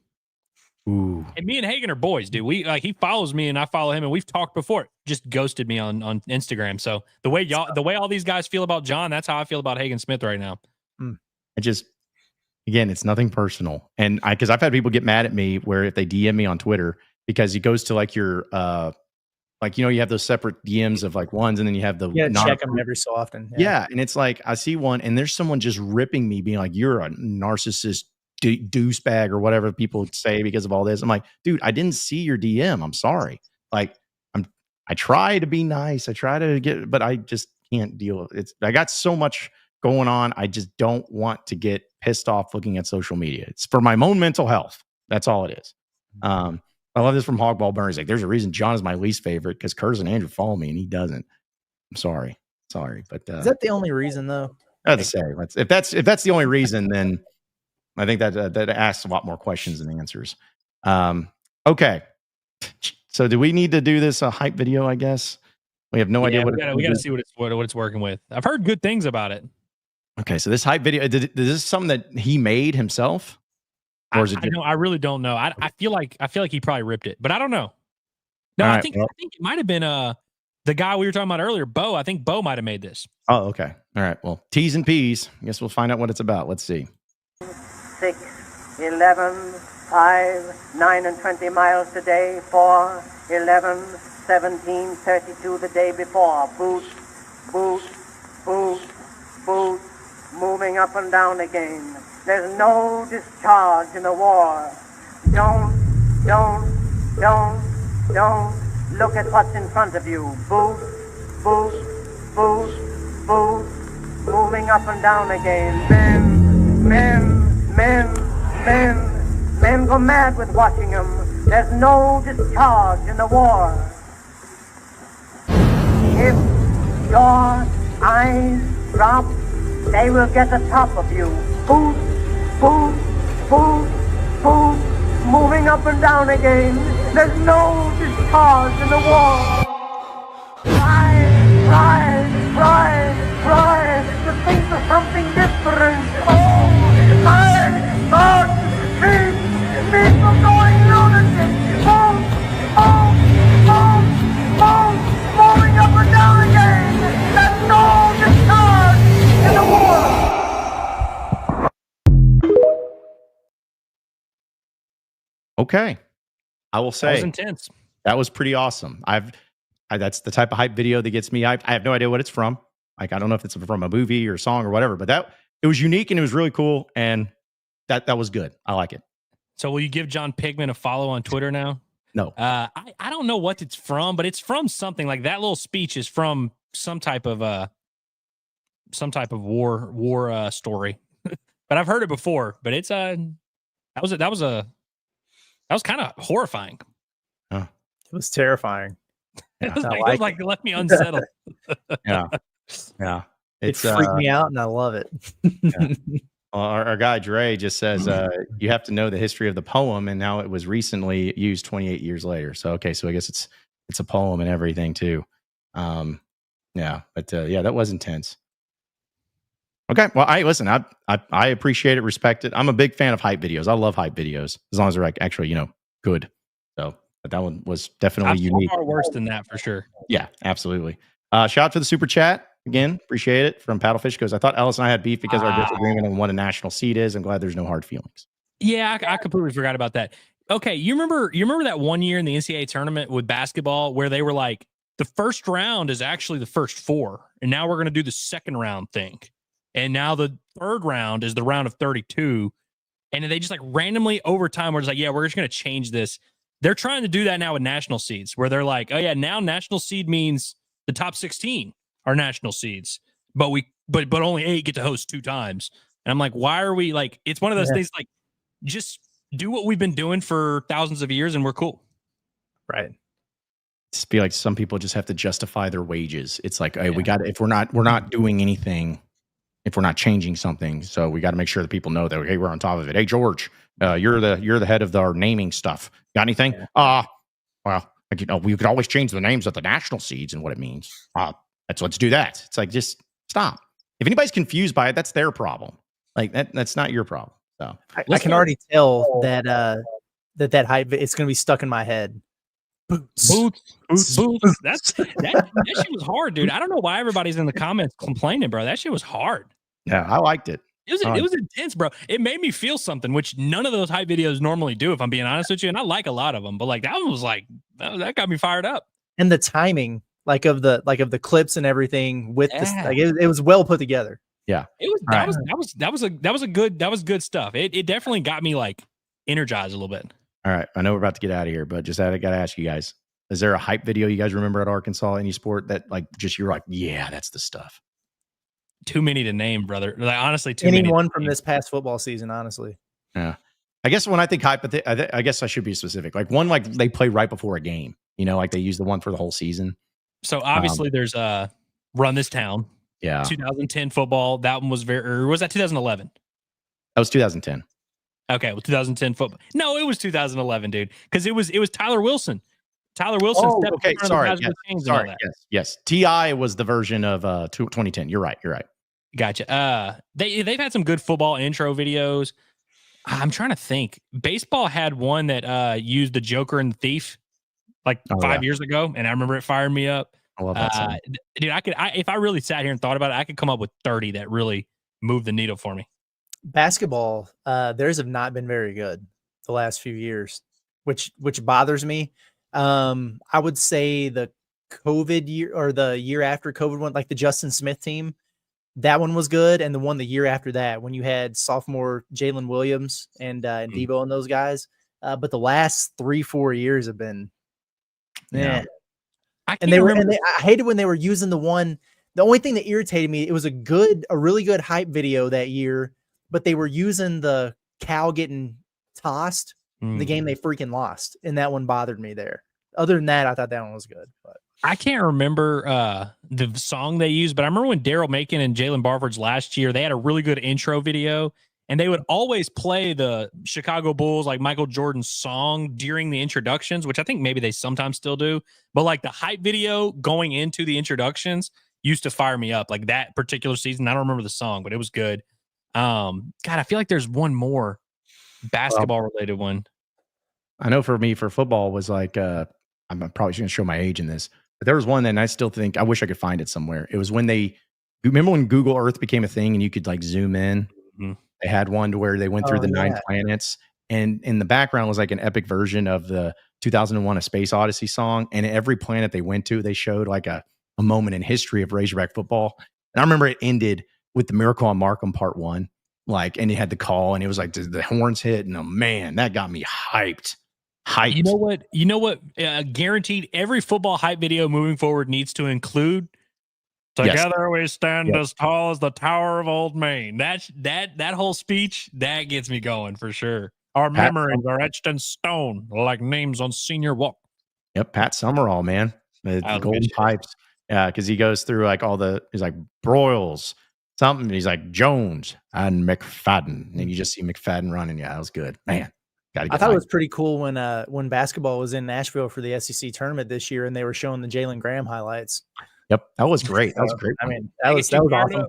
Ooh. And me and Hagen are boys, dude. He follows me and I follow him, and we've talked before. Just ghosted me on Instagram. So the way all these guys feel about John, that's how I feel about Hagen Smith right now. Again, it's nothing personal. And because I've had people get mad at me where if they DM me on Twitter, because he goes to like your you have those separate DMs of like ones, and then you have the check them every so often. Yeah. And it's like I see one and there's someone just ripping me, being like, you're a narcissist douchebag or whatever people say because of all this. I'm like, dude, I didn't see your DM. I'm sorry. Like I try to be nice. I try to but I just can't deal with it. I got so much going on. I just don't want to get pissed off looking at social media. It's for my own mental health. That's all it is. I love this from Hogball Burns. Like, there's a reason John is my least favorite because Kurz and Andrew follow me and he doesn't. I'm sorry, but is that the only reason though? I'd say if that's the only reason, then I think that asks a lot more questions than answers. Okay, so do we need to do this hype video? I guess we have no idea what we got to see what it's working with. I've heard good things about it. Okay, so this hype video, is this something that he made himself? Or is it I really don't know. I feel like he probably ripped it, but I don't know. No, I think it might have been the guy we were talking about earlier, Bo. I think Bo might have made this. Oh, okay. All right. Well, T's and P's. I guess we'll find out what it's about. Let's see. 6, 11, 5, 9 and 20 miles today, 4, 11, 17, 32 the day before. Boot, boot, boot, boot, moving up and down again. There's no discharge in the war. Don't look at what's in front of you. Boot, boot, boot, boot, moving up and down again. Men go mad with watching them. There's no discharge in the war. If your eyes drop, they will get the top of you. Boot, boot, boot, boot, moving up and down again. There's no discharge in the war. Try to think of something different. Oh, my God, people going lunatic. Boom, moving up and down again. There's no discharge in the war. Okay. I will say That was intense. that was pretty awesome. That's the type of hype video that gets me hyped. I have no idea what it's from. Like, I don't know if it's from a movie or song or whatever, but it was unique and it was really cool. And that was good. I like it. So will you give John Pigman a follow on Twitter now? No. I don't know what it's from, but it's from something. Like that little speech is from some type of war story. But I've heard it before. But it's that was kind of horrifying. It was terrifying. It was like it left me unsettled. Yeah. It freaked me out, and I love it. Yeah. Our guy Dre just says you have to know the history of the poem, and now it was recently used 28 years later. So I guess it's a poem and everything too. But that was intense. Okay, well, listen. I appreciate it, respect it. I'm a big fan of hype videos. I love hype videos as long as they're like actually good. So, but that one was definitely unique. Far worse than that for sure. Yeah, absolutely. Shout out for the super chat. Again, appreciate it from Paddlefish goes, I thought Ellis and I had beef because our disagreement on what a national seed is. I'm glad there's no hard feelings. Yeah, I completely forgot about that. Okay, you remember that one year in the NCAA tournament with basketball where they were like, the first round is actually the first four, and now we're going to do the second round thing. And now the third round is the round of 32. And they just like randomly over time, we're just like, yeah, we're just going to change this. They're trying to do that now with national seeds where they're like, oh yeah, now national seed means the top 16 are national seeds, but only 8 get to host 2 times. And I'm like, why are we like, it's one of those things like, just do what we've been doing for thousands of years and we're cool. Right. Just be like, some people just have to justify their wages. It's like, hey, we got, if we're not doing anything, if we're not changing something, so we got to make sure that people know that, hey, we're on top of it. Hey, George, you're the head of our naming stuff. Got anything? Well, we could always change the names of the national seeds and what it means. Let's do that. It's like, just stop. If anybody's confused by it, that's their problem. Like that's not your problem. So I can already tell that hype, it's going to be stuck in my head. Boots. That shit was hard, dude. I don't know why everybody's in the comments complaining, bro. That shit was hard. Yeah, I liked it. It was intense, bro. It made me feel something, which none of those hype videos normally do, if I'm being honest with you. And I like a lot of them, but like that one was like that got me fired up. And the timing, like of the clips and everything with this, like it was well put together. Yeah, it was. That was good stuff. It definitely got me like energized a little bit. All right, I know we're about to get out of here, but just I got to ask you guys: is there a hype video you guys remember at Arkansas any sport that like just you're like, yeah, that's the stuff? Too many to name, brother. Like honestly, too many. Anyone from this past football season, honestly. Yeah, I guess when I think hype, I guess I should be specific. Like one, like they play right before a game. Like they use the one for the whole season. So obviously, there's Run This Town. Yeah, 2010 football. That one was or was that 2011? That was 2010. Okay, well, 2010 football. No, it was 2011, dude. Because it was Tyler Wilson. Tyler Wilson. Oh, okay. Sorry. Yes. T.I. was the version of 2010. You're right. Gotcha. They've had some good football intro videos. I'm trying to think. Baseball had one that used the Joker and the Thief like 5 years ago, and I remember it fired me up. I love that song. Dude, if I really sat here and thought about it, I could come up with 30 that really moved the needle for me. basketball, theirs have not been very good the last few years, which bothers me. I would say the COVID year or the year after COVID one, like the Justin Smith team, that one was good. And the one the year after that, when you had sophomore Jalen Williams and Debo and those guys. But the last 3-4 years have been, Yeah. I hated when they were using the one. The only thing that irritated me, it was a really good hype video that year, but they were using the cow getting tossed in the game they freaking lost. And that one bothered me there. Other than that, I thought that one was good. But I can't remember the song they used, but I remember when Daryl Macon and Jalen Barford's last year, they had a really good intro video, and they would always play the Chicago Bulls, like Michael Jordan's song during the introductions, which I think maybe they sometimes still do. But like the hype video going into the introductions used to fire me up. Like that particular season, I don't remember the song, but it was good. God, I feel like there's one more basketball related one. I know for me, for football was like, I'm probably going to show my age in this, but there was one that I still think, I wish I could find it somewhere. It was when remember when Google Earth became a thing and you could like zoom in? Mm-hmm. They had one to where they went through the 9 planets, and in the background was like an epic version of the 2001 A Space Odyssey song. And every planet they went to, they showed like a moment in history of Razorback football. And I remember it ended with the Miracle on Markham Part 1. Like, and it had the call, and it was like the horns hit, and man, that got me hyped. You know what? Guaranteed, every football hype video moving forward needs to include "Together we stand as tall as the Tower of Old Maine." That whole speech that gets me going for sure. Our memories are etched in stone, like names on senior walk. Yep, Pat Summerall, man, the golden pipes. Yeah, because he goes through like he's like Broyles, something. He's like Jones and McFadden, and you just see McFadden running. Yeah, that was good, man. I thought it was pretty cool when basketball was in Nashville for the SEC tournament this year, and they were showing the Jalen Graham highlights. Yep, that was great. That was great. I mean, that was awesome.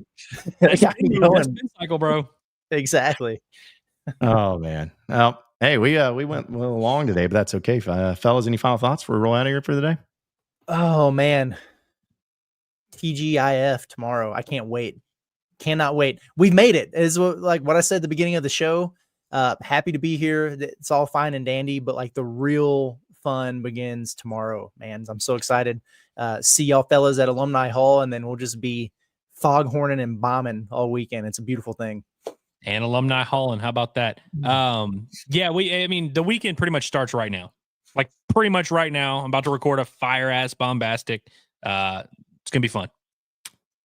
That's spin cycle, bro. Exactly. Oh man. Well, hey, we went a little long today, but that's okay. Fellas, any final thoughts before we roll out of here for the day? Oh man, TGIF tomorrow. I can't wait. Cannot wait. We've made it. Is like what I said at the beginning of the show. Happy to be here. It's all fine and dandy, but like the real fun begins tomorrow, man. I'm so excited. See y'all fellas at Alumni Hall, and then we'll just be foghorning and bombing all weekend. It's a beautiful thing. And Alumni Hall, and how about that? The weekend pretty much starts right now. Like pretty much right now. I'm about to record a fire ass bombastic. It's gonna be fun.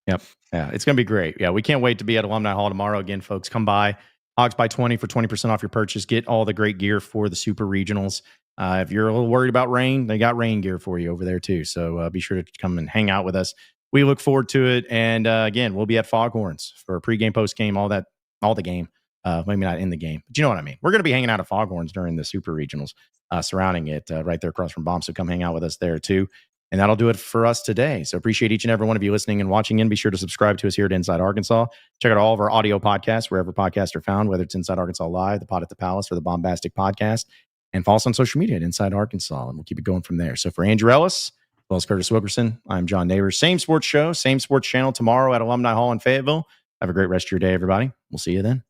Yep. Yeah, it's gonna be great. Yeah, we can't wait to be at Alumni Hall tomorrow. Again, folks, come by. Hogs by 20 for 20% off your purchase. Get all the great gear for the Super Regionals. If you're a little worried about rain, they got rain gear for you over there too. So be sure to come and hang out with us. We look forward to it. And again, we'll be at Foghorns for pregame, postgame, all the game. Maybe not in the game, but you know what I mean. We're going to be hanging out at Foghorns during the Super Regionals surrounding it right there across from Baum. So come hang out with us there too. And that'll do it for us today. So appreciate each and every one of you listening and watching in. Be sure to subscribe to us here at Inside Arkansas. Check out all of our audio podcasts, wherever podcasts are found, whether it's Inside Arkansas Live, the Pod at the Palace, or the Bombastic Podcast. And follow us on social media at Inside Arkansas, and we'll keep it going from there. So for Andrew Ellis, as well as Curtis Wilkerson, I'm John Neighbors. Same sports show, same sports channel tomorrow at Alumni Hall in Fayetteville. Have a great rest of your day, everybody. We'll see you then.